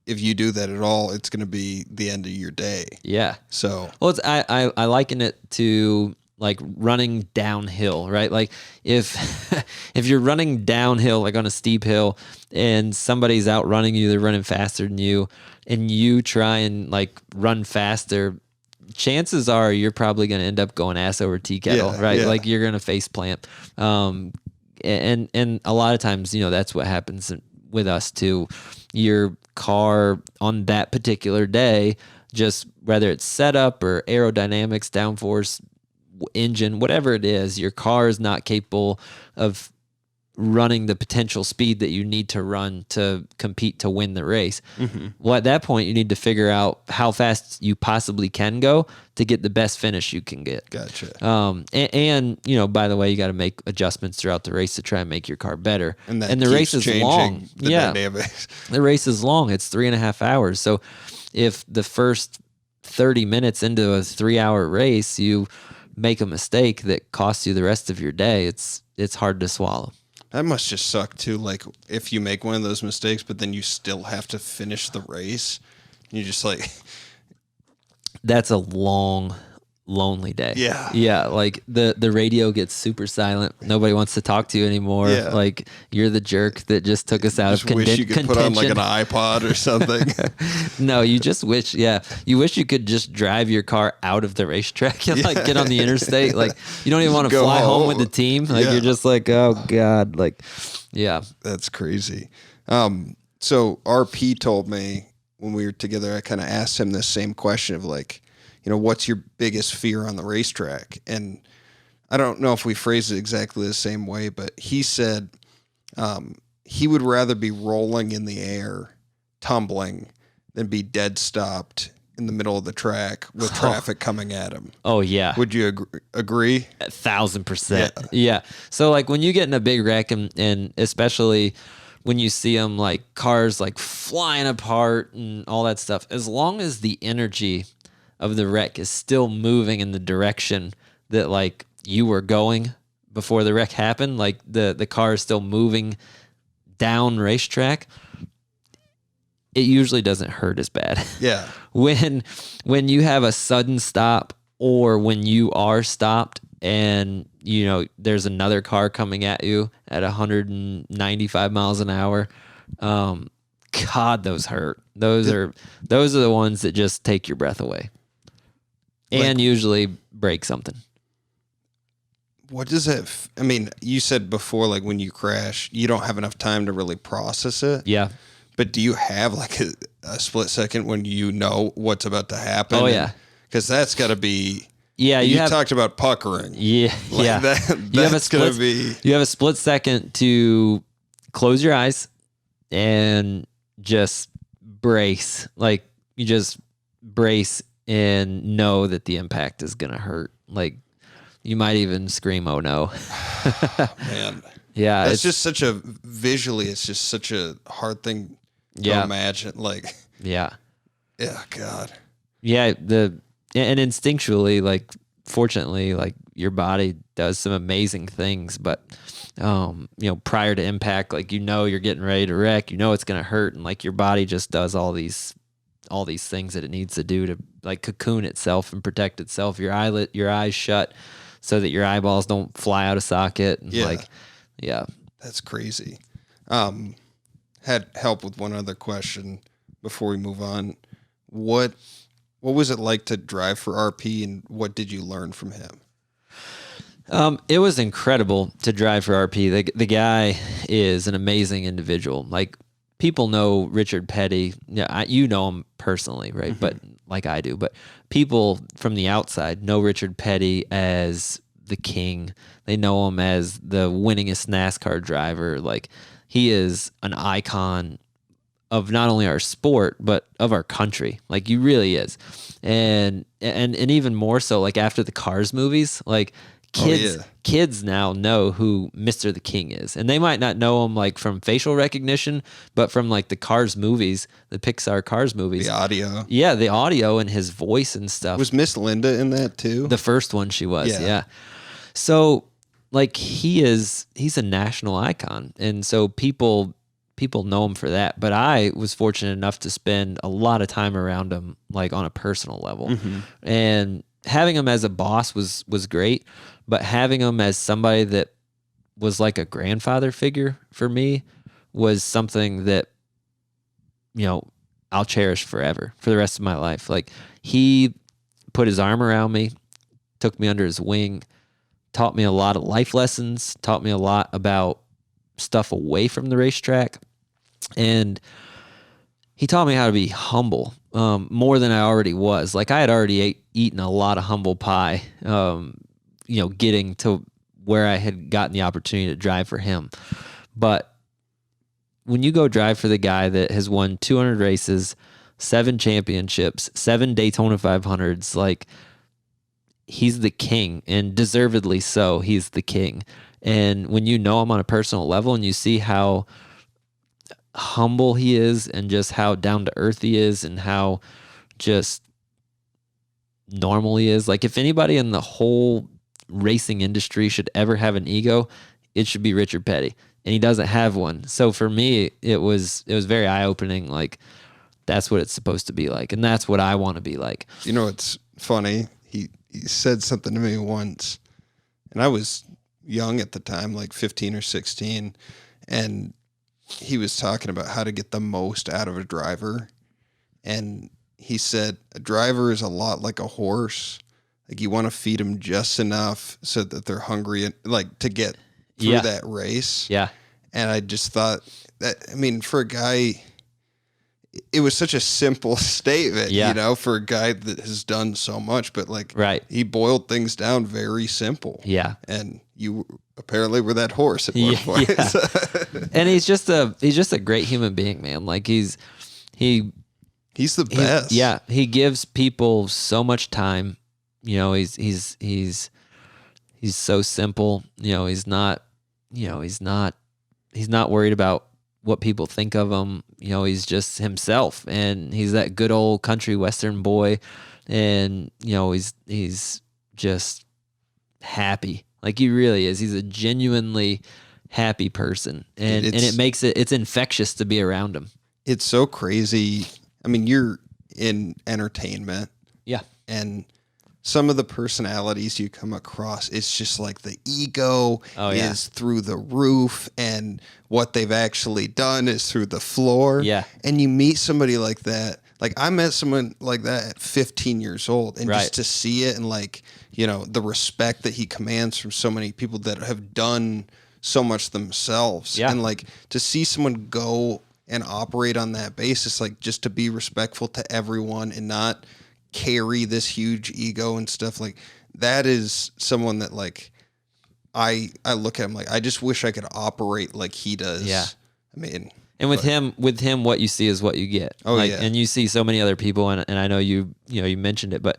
if you do that at all, it's going to be the end of your day. Yeah. So, well, I liken it to like running downhill, right? Like if you're running downhill, like on a steep hill, and somebody's outrunning you, they're running faster than you, and you try and like run faster, chances are you're probably going to end up going ass over tea kettle, right? Yeah. Like you're going to face plant. And a lot of times, that's what happens with us too. Your car on that particular day, just whether it's setup or aerodynamics, downforce, engine, whatever it is, your car is not capable of running the potential speed that you need to run to compete to win the race. Mm-hmm. Well, at that point, you need to figure out how fast you possibly can go to get the best finish you can get. Gotcha. And by the way, you got to make adjustments throughout the race to try and make your car better. And the race is long. Dynamics. The race is long. It's 3.5 hours. So if the first 30 minutes into a 3-hour race, you make a mistake that costs you the rest of your day, it's hard to swallow. That must just suck too. Like if you make one of those mistakes, but then you still have to finish the race, you just like. That's a long, lonely day. Yeah. Yeah. Like the radio gets super silent. Nobody wants to talk to you anymore. Yeah. Like you're the jerk that just took us out of contention. Wish you could put on like an iPod or something. No, you just wish. Yeah. You wish you could just drive your car out of the racetrack and like get on the interstate. Like you don't even want to fly home with the team. Like you're just like, oh God. Like, yeah. That's crazy. So RP told me when we were together, I kind of asked him this same question of like, what's your biggest fear on the racetrack? And I don't know if we phrased it exactly the same way, but he said he would rather be rolling in the air, tumbling, than be dead stopped in the middle of the track with traffic coming at him. Oh, yeah. Would you agree? 1,000%. Yeah. So like when you get in a big wreck, and especially when you see them like cars like flying apart and all that stuff, as long as the energy of the wreck is still moving in the direction that like you were going before the wreck happened, like the car is still moving down racetrack, it usually doesn't hurt as bad. Yeah. When you have a sudden stop, or when you are stopped and there's another car coming at you at 195 miles an hour, God, those hurt. Those are the ones that just take your breath away, and usually break something. What does that? I mean, you said before, like when you crash, you don't have enough time to really process it. Yeah. But do you have like a split second when you know what's about to happen? Oh yeah. Because that's got to be. Yeah, you talked about puckering. Yeah, like yeah. You have a split second to close your eyes and just brace. Like you just brace and know that the impact is gonna hurt. Like you might even scream, "Oh no!" Man, yeah, it's just such a visually. It's just such a hard thing to imagine. Like, yeah, God, yeah. And instinctually, like, fortunately, like your body does some amazing things, but prior to impact, like you're getting ready to wreck, it's gonna hurt, and like your body just does all these things that it needs to do to like cocoon itself and protect itself. Your eyes shut so that your eyeballs don't fly out of socket. And that's crazy. Had help with one other question before we move on. What was it like to drive for RP, and what did you learn from him? It was incredible to drive for RP. The guy is an amazing individual. Like, people know Richard Petty. Yeah, you know him personally, right? Mm-hmm. But like I do. But people from the outside know Richard Petty as the king. They know him as the winningest NASCAR driver. Like, he is an icon of not only our sport, but of our country. Like, he really is. And even more so, like, after the Cars movies, like, kids now know who Mr. the King is. And they might not know him, like, from facial recognition, but from, like, the Cars movies, the Pixar Cars movies. The audio. Yeah, the audio and his voice and stuff. Was Miss Linda in that, too? The first one she was, yeah. So, like, he's a national icon. And so people know him for that. But I was fortunate enough to spend a lot of time around him, like, on a personal level. Mm-hmm. And having him as a boss was great, but having him as somebody that was like a grandfather figure for me was something that, I'll cherish forever, for the rest of my life. Like, he put his arm around me, took me under his wing, taught me a lot of life lessons, taught me a lot about stuff away from the racetrack. And he taught me how to be humble, more than I already was. Like, I had already eaten a lot of humble pie, getting to where I had gotten the opportunity to drive for him. But when you go drive for the guy that has won 200 races, 7 championships, 7 Daytona 500s, like, he's the king, and deservedly so. He's the king. And when you know him on a personal level and you see how humble he is and just how down to earth he is and how just normal he is, like, if anybody in the whole racing industry should ever have an ego, it should be Richard Petty, and he doesn't have one. So for me, it was very eye-opening. Like, that's what it's supposed to be like, and that's what I want to be like. It's funny. He said something to me once, and I was young at the time, like 15 or 16, and he was talking about how to get the most out of a driver. And he said, a driver is a lot like a horse. Like, you want to feed them just enough so that they're hungry and, like, to get through that race. Yeah. And I just thought that, for a guy, it was such a simple statement, for a guy that has done so much, but, like, right. He boiled things down very simple. Yeah. And you apparently were that horse at one point. Yeah. And he's just a great human being, man. Like, he's the best. He gives people so much time. He's so simple. He's not worried about what people think of him. He's just himself, and he's that good old country western boy. And he's just happy Like he really is. He's a genuinely happy person, and it makes it's infectious to be around him. It's so crazy. I mean, you're in entertainment. Yeah. And some of the personalities you come across, it's just like the ego is through the roof, and what they've actually done is through the floor. Yeah. And you meet somebody like that. Like I met someone like that at 15 years old, and just to see it, and like, you know, the respect that he commands from so many people that have done so much themselves. Yeah. And like to see someone go and operate on that basis, like just to be respectful to everyone and not carry this huge ego and stuff, like that is someone that like I look at him like I just wish I could operate like he does. Yeah. I mean, and with him, what you see is what you get. Oh, like, yeah. And you see so many other people, and I know you mentioned it, but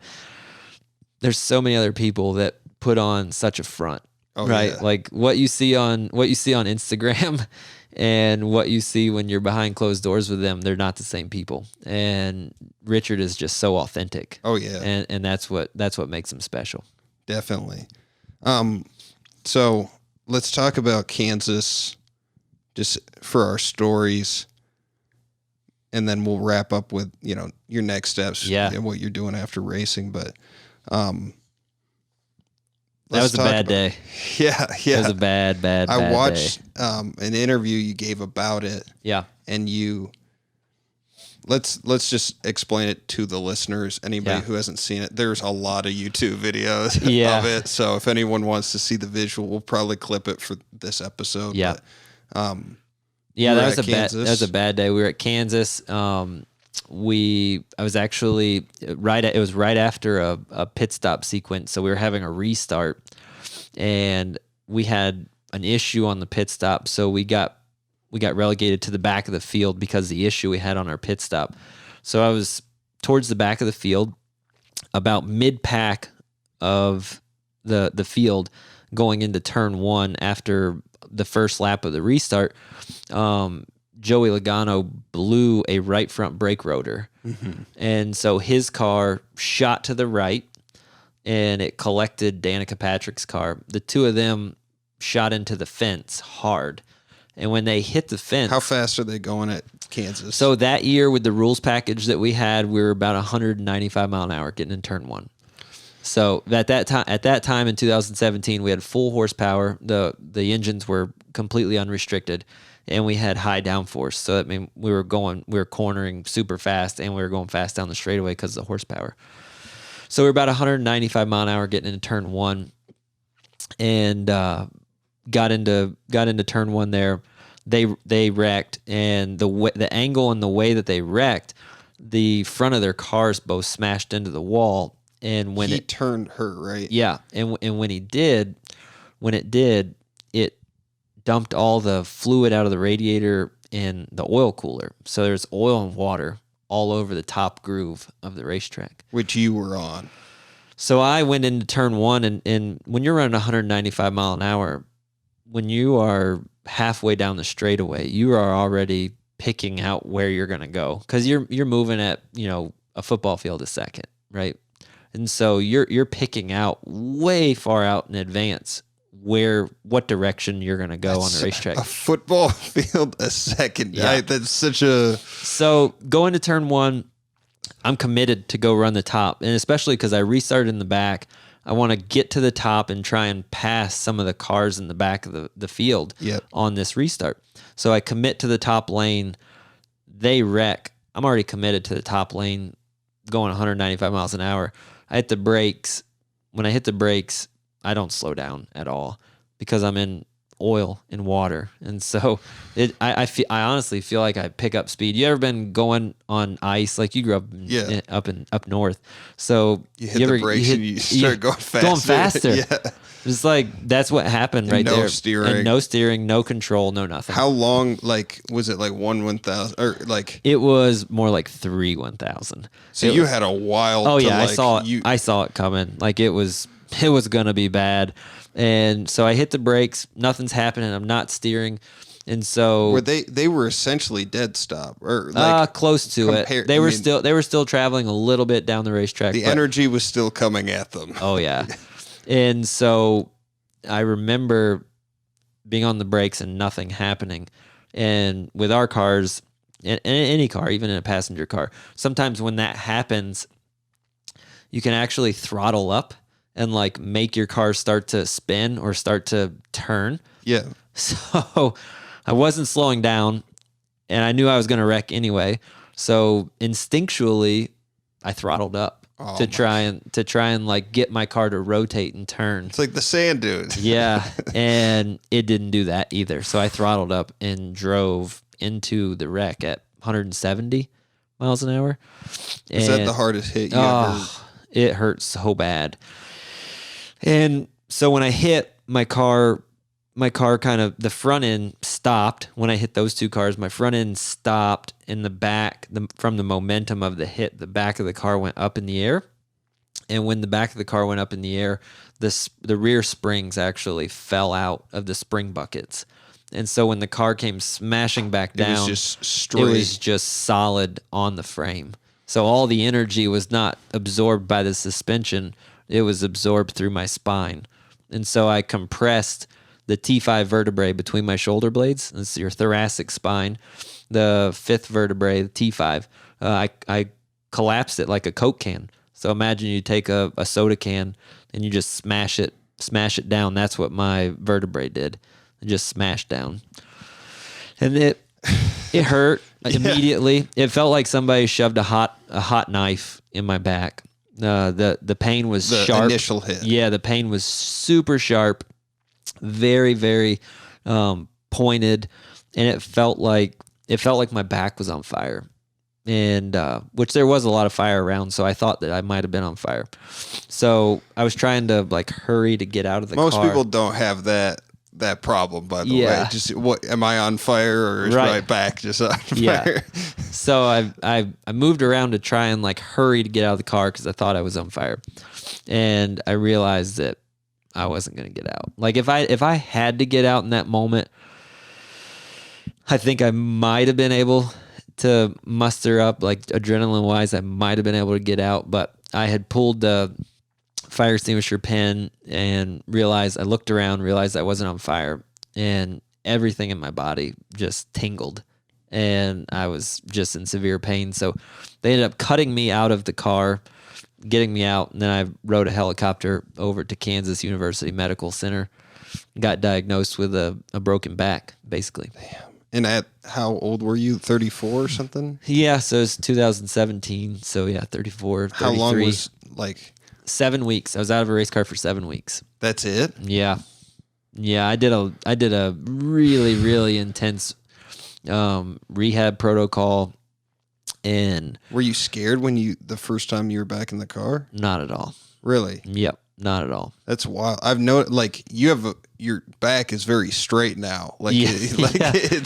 there's so many other people that put on such a front. Oh, right? yeah. Like what you see on Instagram and what you see when you're behind closed doors with them, they're not the same people. And Richard is just so authentic. Oh yeah. And that's what makes him special. Definitely. So let's talk about Kansas just for our stories, and then we'll wrap up with, you know, your next steps and what you're doing after racing. But that was a bad day. Yeah. It was a bad I watched day. An interview you gave about it. Yeah. And let's just explain it to the listeners. Anybody who hasn't seen it, there's a lot of YouTube videos of it. So if anyone wants to see the visual, we'll probably clip it for this episode. Yeah. But, that was a bad day. We were at Kansas. I was actually it was right after a pit stop sequence. So we were having a restart, and we had an issue on the pit stop. So we got relegated to the back of the field because of the issue we had on our pit stop. So I was towards the back of the field, about mid-pack of the field, going into turn one after the first lap of the restart. Joey Logano blew a right front brake rotor. Mm-hmm. And so his car shot to the right, and it collected Danica Patrick's car. The two of them shot into the fence hard. And when they hit the fence... How fast are they going at Kansas? So that year, with the rules package that we had, we were about 195 mile an hour getting in turn one. So at that time in 2017, we had full horsepower. The engines were completely unrestricted, and we had high downforce. So that means we were cornering super fast, and we were going fast down the straightaway because of the horsepower. So we were about 195 mile an hour getting into turn one, and got into turn one there. They wrecked, and the angle and the way that they wrecked, the front of their cars both smashed into the wall. And when he turned her, right? Yeah, and when it did, it dumped all the fluid out of the radiator in the oil cooler. So there's oil and water all over the top groove of the racetrack, which you were on. So I went into turn one, and when you're running 195 mile an hour, when you are halfway down the straightaway, you are already picking out where you're going to go, because you're moving at, you know, a football field a second, right? And so you're picking out way far out in advance what direction you're going to go on the racetrack. A football field a second. Yeah. That's such a... So going to turn one, I'm committed to go run the top, and especially because I restarted in the back, I want to get to the top and try and pass some of the cars in the back of the field on this restart. So I commit to the top lane. They wreck. I'm already committed to the top lane, going 195 miles an hour. I hit the brakes. When I hit the brakes, I don't slow down at all because I'm in oil and water. And so I honestly feel like I pick up speed. You ever been going on ice? Like you grew up up north. So you hit the brakes and you start going faster. Going faster. Yeah. It's like, that's what happened right there. No steering. And no steering, no control, no nothing. How long, like, was it like 1/1000 or like? It was more like 3/1000. So you had a while. Oh yeah, I saw it coming. Like it was gonna be bad. And so I hit the brakes, nothing's happening, I'm not steering. And so were they were essentially dead stop, or like close to it. They were still traveling a little bit down the racetrack. The energy was still coming at them. Oh yeah. And so I remember being on the brakes and nothing happening. And with our cars, in any car, even in a passenger car, sometimes when that happens, you can actually throttle up and like make your car start to spin or start to turn. Yeah. So I wasn't slowing down, and I knew I was going to wreck anyway. So instinctually, I throttled up to try and like get my car to rotate and turn. It's like the sand dunes. Yeah, and it didn't do that either. So I throttled up and drove into the wreck at 170 miles an hour. Is that the hardest hit you ever? It hurt so bad. And so when I hit my car kind of, the front end stopped. When I hit those two cars, my front end stopped, in the back, from the momentum of the hit, the back of the car went up in the air. And when the back of the car went up in the air, the rear springs actually fell out of the spring buckets. And so when the car came smashing back down, It was just straight. it was just solid on the frame. So all the energy was not absorbed by the suspension. It was absorbed through my spine. And so I compressed the T5 vertebrae between my shoulder blades. That's your thoracic spine. The fifth vertebrae, the T5. I collapsed it like a Coke can. So imagine you take a soda can and you just smash it down. That's what my vertebrae did. It just smashed down. And it hurt immediately. It felt like somebody shoved a hot knife in my back. The pain was sharp. The initial hit. Yeah, the pain was super sharp, very, very pointed, and it felt like my back was on fire, and which there was a lot of fire around, so I thought that I might have been on fire. So I was trying to like hurry to get out of the car. Most people don't have that problem, by the way. Just what, am I on fire, or is my back just on fire? So I moved around to try and like hurry to get out of the car because I thought I was on fire, and I realized that I wasn't going to get out. Like if I had to get out in that moment, I think I might have been able to muster up, like adrenaline wise, I might have been able to get out, but I had pulled the fire extinguisher pin and I looked around, realized I wasn't on fire, and everything in my body just tingled, and I was just in severe pain. So they ended up cutting me out of the car, getting me out, and then I rode a helicopter over to Kansas University Medical Center, got diagnosed with a broken back, basically. Damn. And at how old were you? 34 or something? Yeah, so it's 2017. So yeah, 34, 33. How long was like 7 weeks. I was out of a race car for 7 weeks. That's it? Yeah. I did a really, really intense rehab protocol. And were you scared when the first time you were back in the car? Not at all. Really? Yep, not at all. That's wild. I've noticed, like, your back is very straight now. Like, it's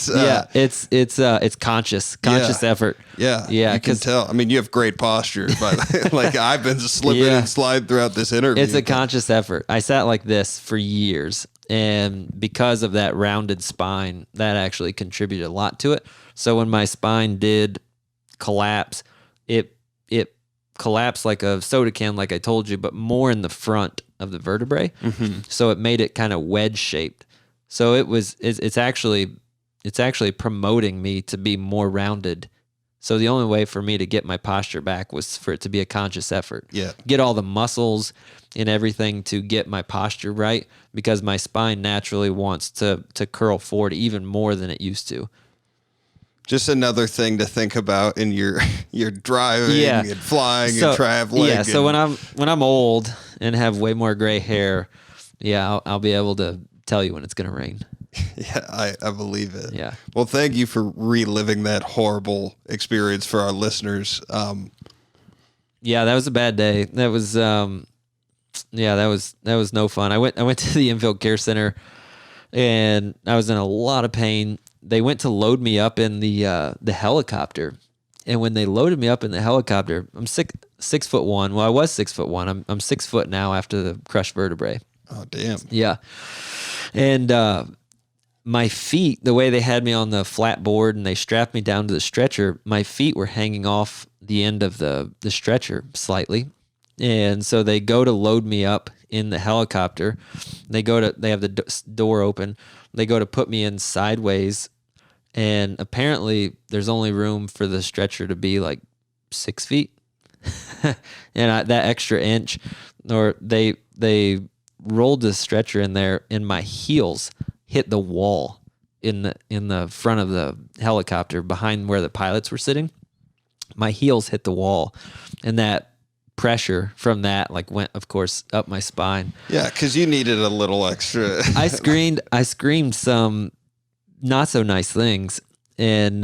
conscious effort. Yeah, yeah. You can tell. I mean, you have great posture, but like I've been slipping and sliding throughout this interview. It's a conscious effort. I sat like this for years, and because of that rounded spine, that actually contributed a lot to it. So when my spine did collapse, it collapsed like a soda can, like I told you, but more in the front of the vertebrae. Mm-hmm. So it made it kind of wedge shaped. So it's actually promoting me to be more rounded. So the only way for me to get my posture back was for it to be a conscious effort. Yeah. Get all the muscles and everything to get my posture right, because my spine naturally wants to curl forward even more than it used to. Just another thing to think about in your driving and flying and traveling. Yeah. So when I'm old and have way more gray hair, I'll be able to tell you when it's going to rain. Yeah, I believe it. Yeah. Well, thank you for reliving that horrible experience for our listeners. Yeah, that was a bad day. That was that was no fun. I went to the Infield Care Center, and I was in a lot of pain. They went to load me up in the helicopter, and when they loaded me up in the helicopter, I'm 6'1". Well, I was 6'1". I'm 6 foot now after the crushed vertebrae. Oh, damn. Yeah, and my feet, the way they had me on the flat board and they strapped me down to the stretcher, my feet were hanging off the end of the stretcher slightly, And so they go to load me up in the helicopter. They have the door open. They go to put me in sideways. And apparently there's only room for the stretcher to be like 6 feet. And that extra inch, or they rolled the stretcher in there, and my heels hit the wall in the front of the helicopter behind where the pilots were sitting. My heels hit the wall, and that pressure from that went, of course, up my spine. Yeah, because you needed a little extra. I screamed some not so nice things, and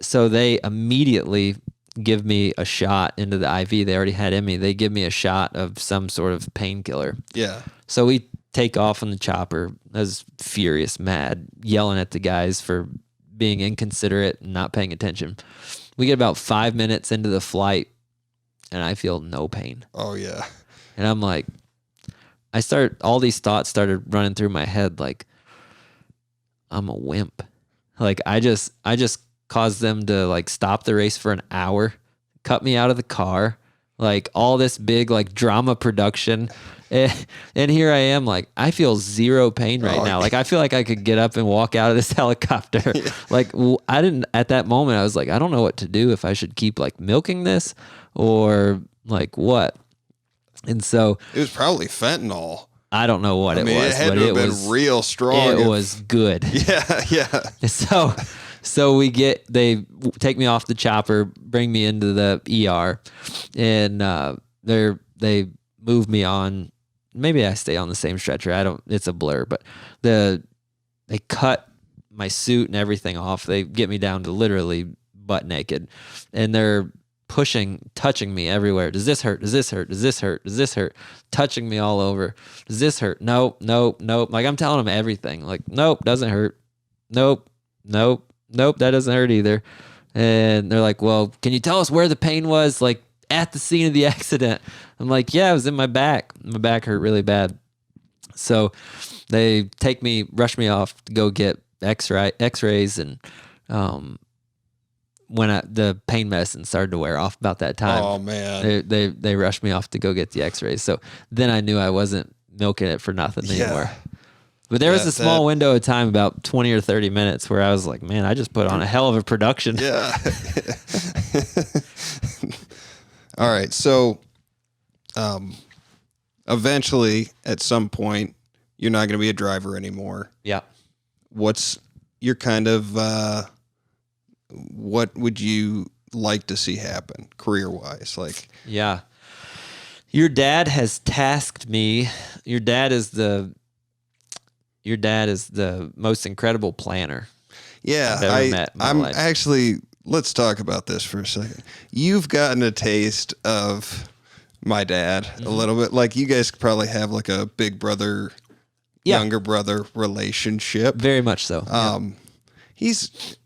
so they immediately give me a shot into the IV they already had in me. They give me a shot of some sort of painkiller. Yeah. So we take off on the chopper. I was furious, mad, yelling at the guys for being inconsiderate and not paying attention. We get about 5 minutes into the flight, and I feel no pain. Oh, yeah. And I'm like, all these thoughts started running through my head like, I'm a wimp. Like, I just caused them to stop the race for an hour, cut me out of the car, all this big drama production. And here I am, I feel zero pain right now. I feel like I could get up and walk out of this helicopter. Yeah. I didn't, at that moment, I was like, I don't know what to do, if I should keep milking this or what. And so it was probably fentanyl. I don't know what it was. It had to have been real strong. It was good. Yeah. So they take me off the chopper, bring me into the ER, and they move me on. Maybe I stay on the same stretcher. It's a blur, but they cut my suit and everything off. They get me down to literally butt naked, and they're touching me everywhere. Does this hurt? Does this hurt? Does this hurt? Does this hurt? Touching me all over. Does this hurt? Nope. I'm telling them everything. Nope, doesn't hurt. Nope, that doesn't hurt either. And they're like, well, can you tell us where the pain was, at the scene of the accident? I'm like, yeah, it was in my back. My back hurt really bad. So they rush me off to go get x-rays, and when the pain medicine started to wear off about that time. Oh man. They rushed me off to go get the x-rays. So then I knew I wasn't milking it for nothing anymore. But there was a small window of time, about 20 or 30 minutes, where I was like, man, I just put on a hell of a production. Yeah. All right. So eventually, at some point, you're not going to be a driver anymore. Yeah. What's your kind of, what would you like to see happen career-wise? Yeah. Your dad has tasked me. Your dad is the most incredible planner. Yeah, I've ever met in my life. Actually, let's talk about this for a second. You've gotten a taste of my dad a little bit. You guys probably have a big brother, younger brother relationship. Very much so. He's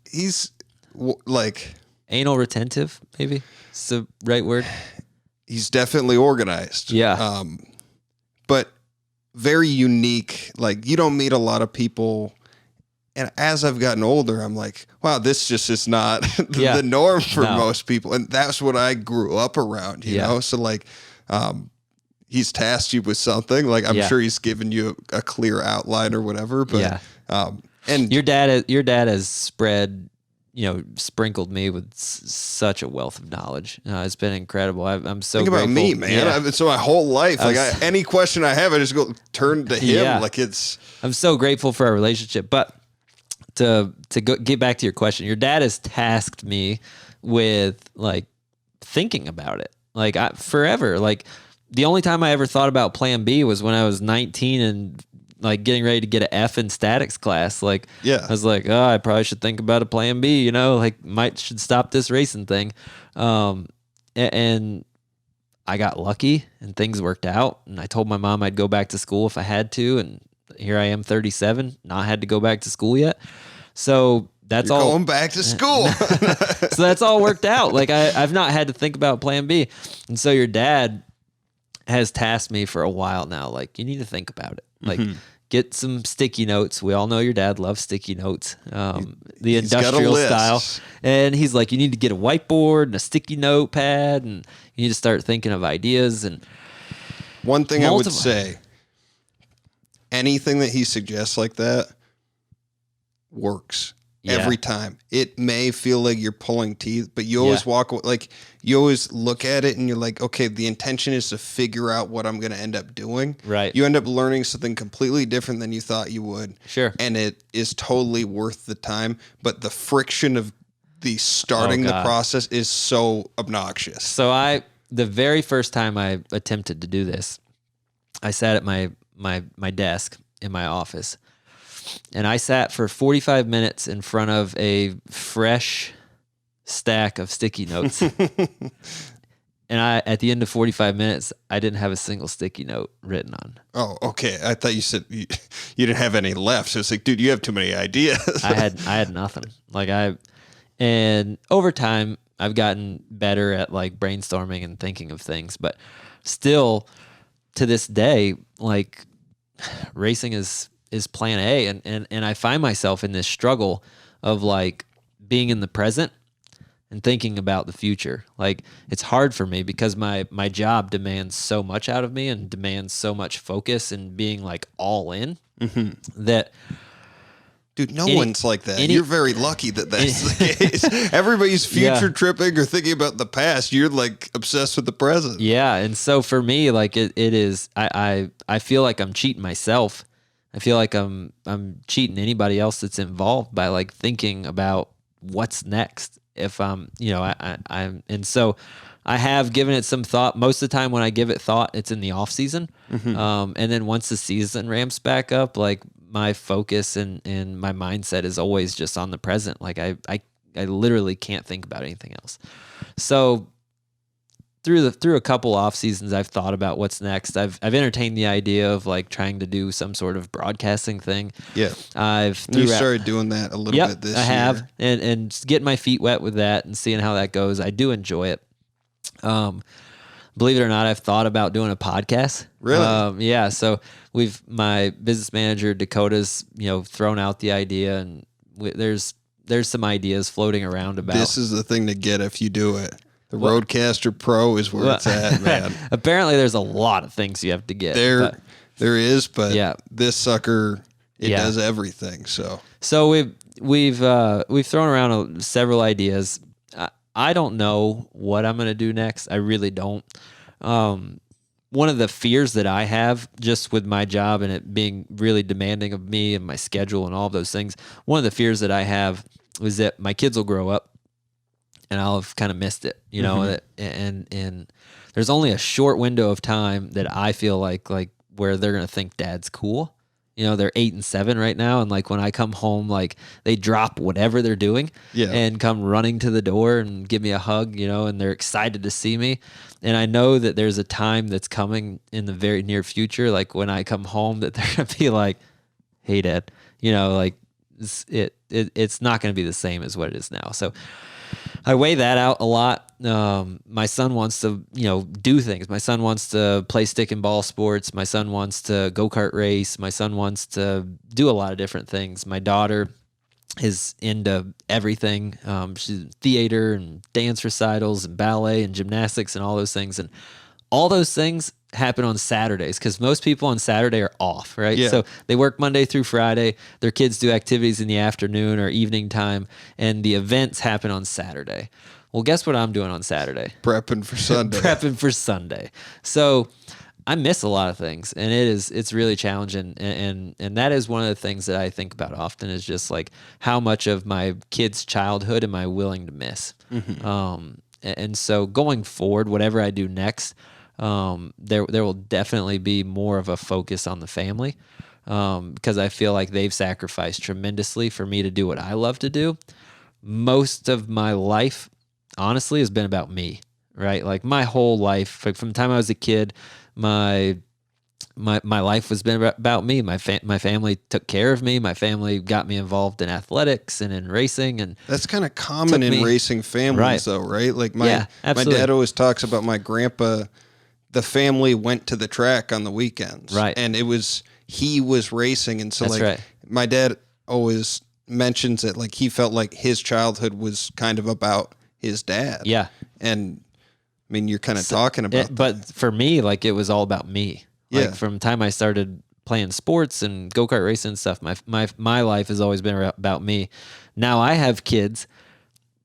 anal retentive, maybe it's the right word. He's definitely organized. Yeah. But very unique. You don't meet a lot of people. And as I've gotten older, I'm like, wow, this just is not the norm for most people. And that's what I grew up around, you know? So he's tasked you with something. I'm sure he's given you a clear outline or whatever. But and your dad has sprinkled me with such a wealth of knowledge. It's been incredible. I'm so think grateful. about me, man. Yeah. So my whole life, any question I have, I just go turn to him. Yeah. I'm so grateful for our relationship. But to get back to your question, your dad has tasked me with thinking about it. Forever. The only time I ever thought about Plan B was when I was 19 and getting ready to get an F in statics class. I was like, oh, I probably should think about a Plan B, should stop this racing thing. And I got lucky and things worked out. And I told my mom I'd go back to school if I had to. And here I am, 37, not had to go back to school yet. So that's You're all going back to school. So that's all worked out. I've not had to think about Plan B. And so your dad has tasked me for a while now. You need to think about it. get some sticky notes. We all know your dad loves sticky notes, the He's got a industrial list. style. And he's like, you need to get a whiteboard and a sticky notepad, and you need to start thinking of ideas. And one thing I would say, anything that he suggests like that works. Yeah. Every time. It may feel like you're pulling teeth, but you always walk away, like you always look at it and you're like, okay, the intention is to figure out what I'm going to end up doing. Right. You end up learning something completely different than you thought you would. Sure. And it is totally worth the time, but the friction of the starting the process is so obnoxious. So the very first time I attempted to do this, I sat at my desk in my office. And I sat for 45 minutes in front of a fresh stack of sticky notes. And at the end of 45 minutes, I didn't have a single sticky note written on. Oh, okay. I thought you said you didn't have any left. So it's like, dude, you have too many ideas. I had nothing. And over time, I've gotten better at like brainstorming and thinking of things, but still to this day, like racing is plan A. And I find myself in this struggle of like being in the present and thinking about the future. Like it's hard for me because my job demands so much out of me and demands so much focus and being like all in that. Dude, no one's like that. You're very lucky that that's the case. Everybody's future tripping or thinking about the past. You're like obsessed with the present. Yeah. And so for me, like it is, I feel like I'm cheating myself. I feel like I'm cheating anybody else that's involved by like thinking about what's next. If I'm and so I have given it some thought. Most of the time when I give it thought, it's in the off season. And then once the season ramps back up, like my focus and my mindset is always just on the present. Like I literally can't think about anything else. So through a couple off seasons, I've thought about what's next. I've entertained the idea of like trying to do some sort of broadcasting thing. Yeah. You started doing that a little bit this year. I have, and just getting my feet wet with that and seeing how that goes. I do enjoy it. Believe it or not, I've thought about doing a podcast. Really? Yeah. So my business manager Dakota's thrown out the idea, and there's some ideas floating around about. This is the thing to get if you do it. The Roadcaster Pro is where it's at, man. Apparently, there's a lot of things you have to get. There is, but this sucker does everything. So we've thrown around several ideas. I don't know what I'm going to do next. I really don't. One of the fears that I have just with my job and it being really demanding of me and my schedule and all of those things, one of the fears that I have is that my kids will grow up and I'll have kind of missed it, and there's only a short window of time that I feel like where they're going to think dad's cool. They're 8 and 7 right now. And like when I come home, like they drop whatever they're doing and come running to the door and give me a hug, and they're excited to see me. And I know that there's a time that's coming in the very near future. Like when I come home that they're going to be like, hey dad, like it's not going to be the same as what it is now. So I weigh that out a lot. My son wants to, do things. My son wants to play stick and ball sports. My son wants to go-kart race. My son wants to do a lot of different things. My daughter is into everything. She's in theater and dance recitals and ballet and gymnastics and all those things. And all those things happen on Saturdays because most people on Saturday are off, right? Yeah. So they work Monday through Friday. Their kids do activities in the afternoon or evening time, and the events happen on Saturday. Well, guess what I'm doing on Saturday? Prepping for Sunday. Prepping for Sunday. So I miss a lot of things, and it's really challenging. And that is one of the things that I think about often is just like how much of my kids' childhood am I willing to miss? And so going forward, whatever I do next, there will definitely be more of a focus on the family because I feel like they've sacrificed tremendously for me to do what I love to do. Most of my life, honestly, has been about me, right? Like my whole life, like from the time I was a kid, my life has been about me. My family took care of me. My family got me involved in athletics and in racing, and that's kind of common in racing families, though, right? Like my dad always talks about my grandpa. The family went to the track on the weekends, right? And it was he was racing. And so That's like right. my dad always mentions it, like he felt like his childhood was kind of about his dad. Yeah. And I mean, you're kind of talking about that. But for me, like it was all about me. Yeah. Like from the time I started playing sports and go-kart racing and stuff, my life has always been about me. Now I have kids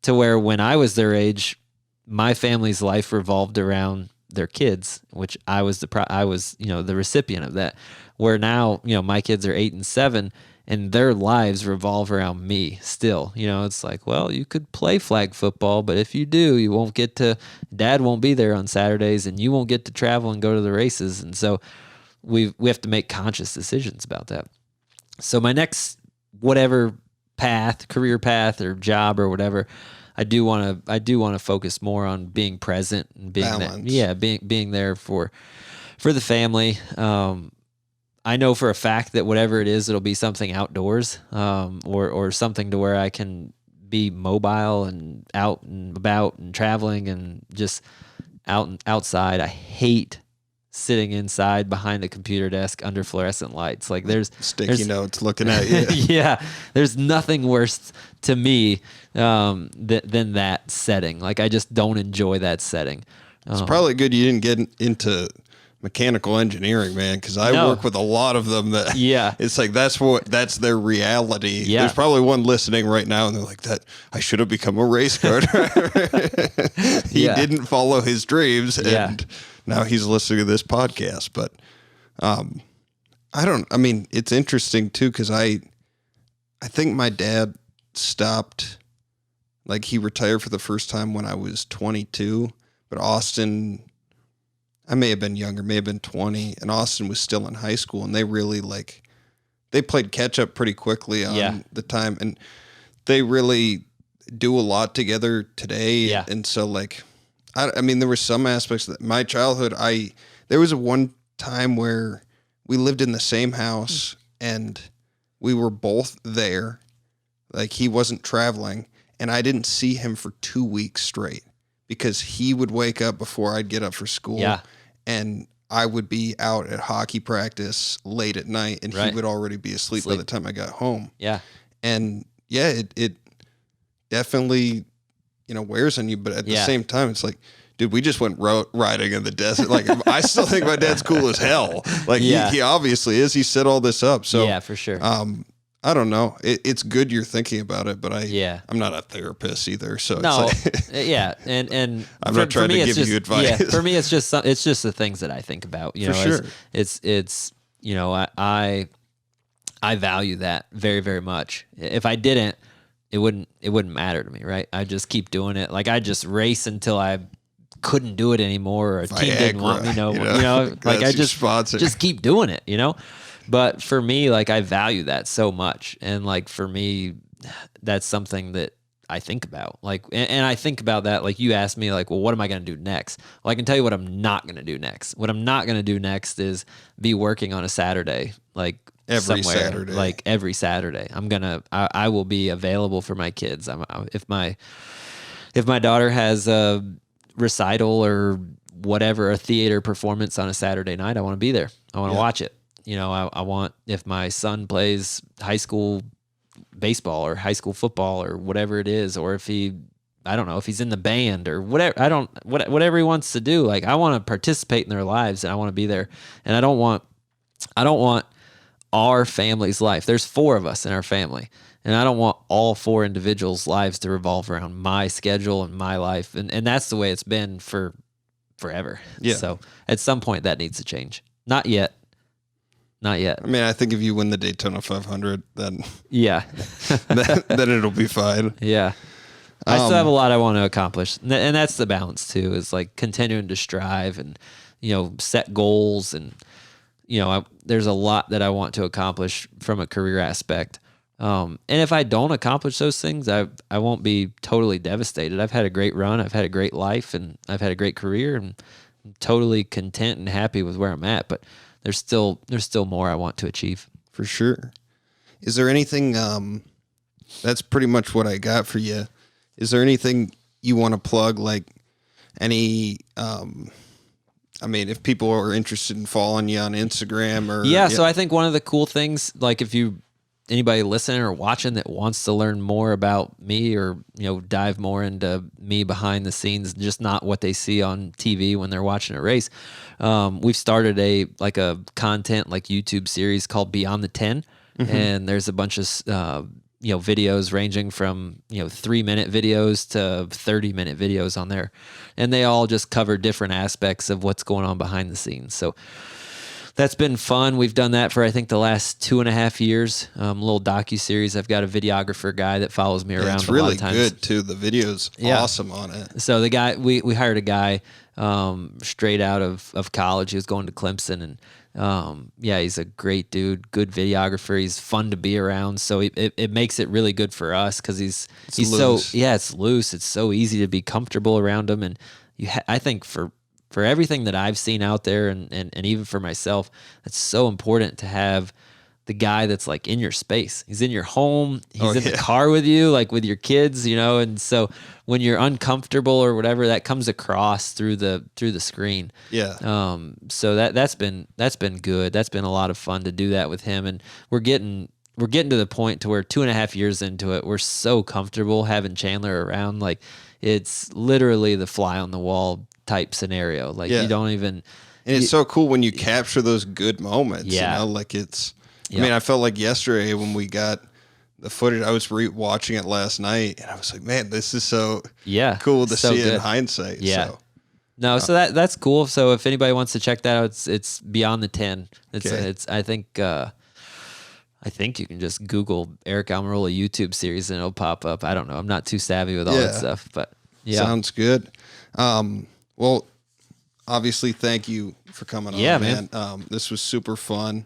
to where when I was their age, my family's life revolved around their kids, which I was the recipient of that. Where now, my kids are 8 and 7 and their lives revolve around me still. It's like, well, you could play flag football, but if you do, you won't get to, dad won't be there on Saturdays and you won't get to travel and go to the races. And so we have to make conscious decisions about that. So my next, whatever path, career path or job or whatever, I do want to focus more on being present and being being there for the family. I know for a fact that whatever it is, it'll be something outdoors, or something to where I can be mobile and out and about and traveling and just outside. I hate sitting inside behind the computer desk under fluorescent lights. Like there's sticky notes looking at you. Yeah, there's nothing worse to me than that setting. Like I just don't enjoy that setting. It's probably good you didn't get into mechanical engineering, man, because I work with a lot of them that it's like that's their reality. Yeah. There's probably one listening right now and they're like, that I should have become a race car driver. He didn't follow his dreams and now he's listening to this podcast. But I mean, it's interesting too, because I think my dad stopped, like he retired for the first time when I was 22, but Austin, I may have been younger, may have been 20, and Austin was still in high school, and they really they played catch up pretty quickly on the time, and they really do a lot together today. Yeah. And so I mean, there were some aspects that my childhood, there was one time where we lived in the same house and we were both there. Like he wasn't traveling and I didn't see him for 2 weeks straight because he would wake up before I'd get up for school. Yeah. And I would be out at hockey practice late at night and he would already be asleep by the time I got home. Yeah. And it definitely, wears on you. But at the same time, it's like, dude, we just went riding in the desert. Like, I still think my dad's cool as hell. Like he obviously is. He set all this up. So yeah, for sure. I don't know. It's good you're thinking about it, but I'm not a therapist either. So no, it's like, and I'm not trying to give you advice. Yeah, for me, it's just the things that I think about. For sure. It's I value that very, very much. If I didn't, it wouldn't matter to me, right? I just keep doing it. Like I just race until I couldn't do it anymore, or a team didn't want me. Like I just keep doing it. But for me, like I value that so much. And like for me, that's something that I think about. Like, and I think about that. Like you asked me like, well, what am I going to do next? Well, I can tell you what I'm not going to do next. What I'm not going to do next is be working on a Saturday, like every Saturday. Like every Saturday. I will be available for my kids. If my daughter has a recital or whatever, a theater performance on a Saturday night, I want to be there. I want to watch it. I want, if my son plays high school baseball or high school football or whatever it is, or if if he's in the band or whatever, whatever he wants to do, like I want to participate in their lives and I want to be there. And I don't want our family's life. There's 4 of us in our family, and I don't want all 4 individuals' lives to revolve around my schedule and my life. And that's the way it's been for forever. Yeah. So at some point that needs to change. Not yet. I mean, I think if you win the Daytona 500, then then it'll be fine. Yeah. I still have a lot I want to accomplish. And that's the balance too, is like continuing to strive and, set goals. And, there's a lot that I want to accomplish from a career aspect. And if I don't accomplish those things, I won't be totally devastated. I've had a great run. I've had a great life and I've had a great career and I'm totally content and happy with where I'm at. But there's still more I want to achieve. For sure. Is there anything, that's pretty much what I got for you. Is there anything you want to plug, like any I mean, if people are interested in following you on Instagram or Yeah, so I think one of the cool things, like if anybody listening or watching that wants to learn more about me or, dive more into me behind the scenes, just not what they see on TV when they're watching a race. We've started a content like YouTube series called Beyond the 10. And there's a bunch of, videos ranging from, 3-minute videos to 30-minute videos on there. And they all just cover different aspects of what's going on behind the scenes. So that's been fun. We've done that for, I think, the last 2.5 years. A little docuseries. I've got a videographer guy that follows me around it's a lot really of times. good, too. The video's awesome on it. So the guy, we hired a guy straight out of college. He was going to Clemson, and he's a great dude, good videographer. He's fun to be around. So it makes it really good for us because he's loose. It's loose. It's so easy to be comfortable around him. And I think for everything that I've seen out there and even for myself, it's so important to have the guy that's like in your space. He's in your home. He's in the car with you, like with your kids, and so when you're uncomfortable or whatever, that comes across through the screen. Yeah. So that's been good. That's been a lot of fun to do that with him. And we're getting to the point to where 2.5 years into it, we're so comfortable having Chandler around. Like it's literally the fly on the wall type scenario. Like you don't even. And it's so cool when you capture those good moments. Yeah. Like it's. I mean, I felt like yesterday when we got the footage, I was watching it last night, and I was like, man, this is so cool to see it in hindsight. Yeah. So. No, so that's cool. So if anybody wants to check that out, it's Beyond the 10. It's I think you can just Google Aric Almirola YouTube series and it'll pop up. I don't know. I'm not too savvy with all that stuff, but yeah. Sounds good. Well, obviously, thank you for coming on, man. This was super fun.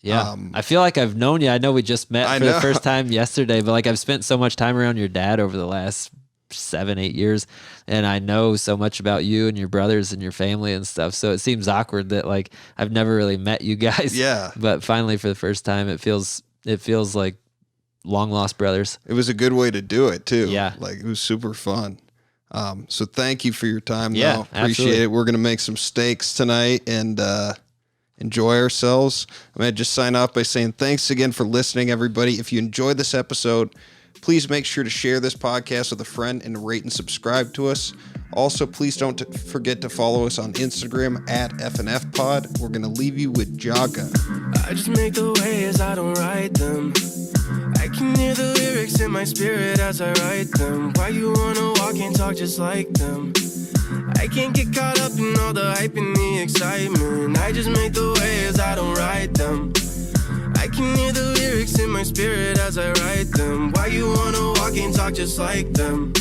Yeah, I feel like I've known you. I know we just met for the first time yesterday, but like I've spent so much time around your dad over the last 7-8 years, and I know so much about you and your brothers and your family and stuff. So it seems awkward that like I've never really met you guys. Yeah, but finally for the first time, it feels like long lost brothers. It was a good way to do it too. Yeah, like it was super fun. So thank you for your time. Yeah, appreciate it. We're gonna make some steaks tonight and enjoy ourselves. I'm going to just sign off by saying thanks again for listening, everybody. If you enjoyed this episode, please make sure to share this podcast with a friend and rate and subscribe to us. Also, please don't forget to follow us on Instagram at FNFpod. We're going to leave you with Jaga. I just make the waves, I don't write them. I can hear the lyrics in my spirit as I write them. Why you wanna walk and talk just like them? I can't get caught up in all the hype and the excitement. I just make the waves, I don't write them. I can hear the lyrics in my spirit as I write them. Why you wanna walk and talk just like them?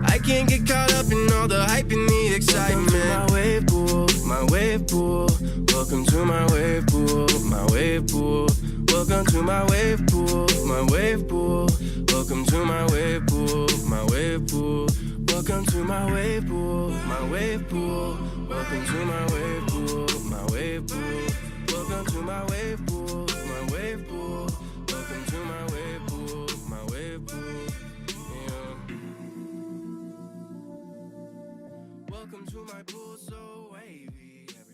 I can't get caught up in all the hype and the excitement. My wave pool, my wave pool. Welcome to my wave pool, my wave pool. Welcome to my wave pool, my wave pool. Welcome to my wave pool, my wave pool. Welcome to my wave pool, my wave pool. Welcome to my wave pool, my wave pool. Welcome to my wave pool, my wave pool. Welcome to my wave pool, my wave pool. Yeah. Welcome to my pool, so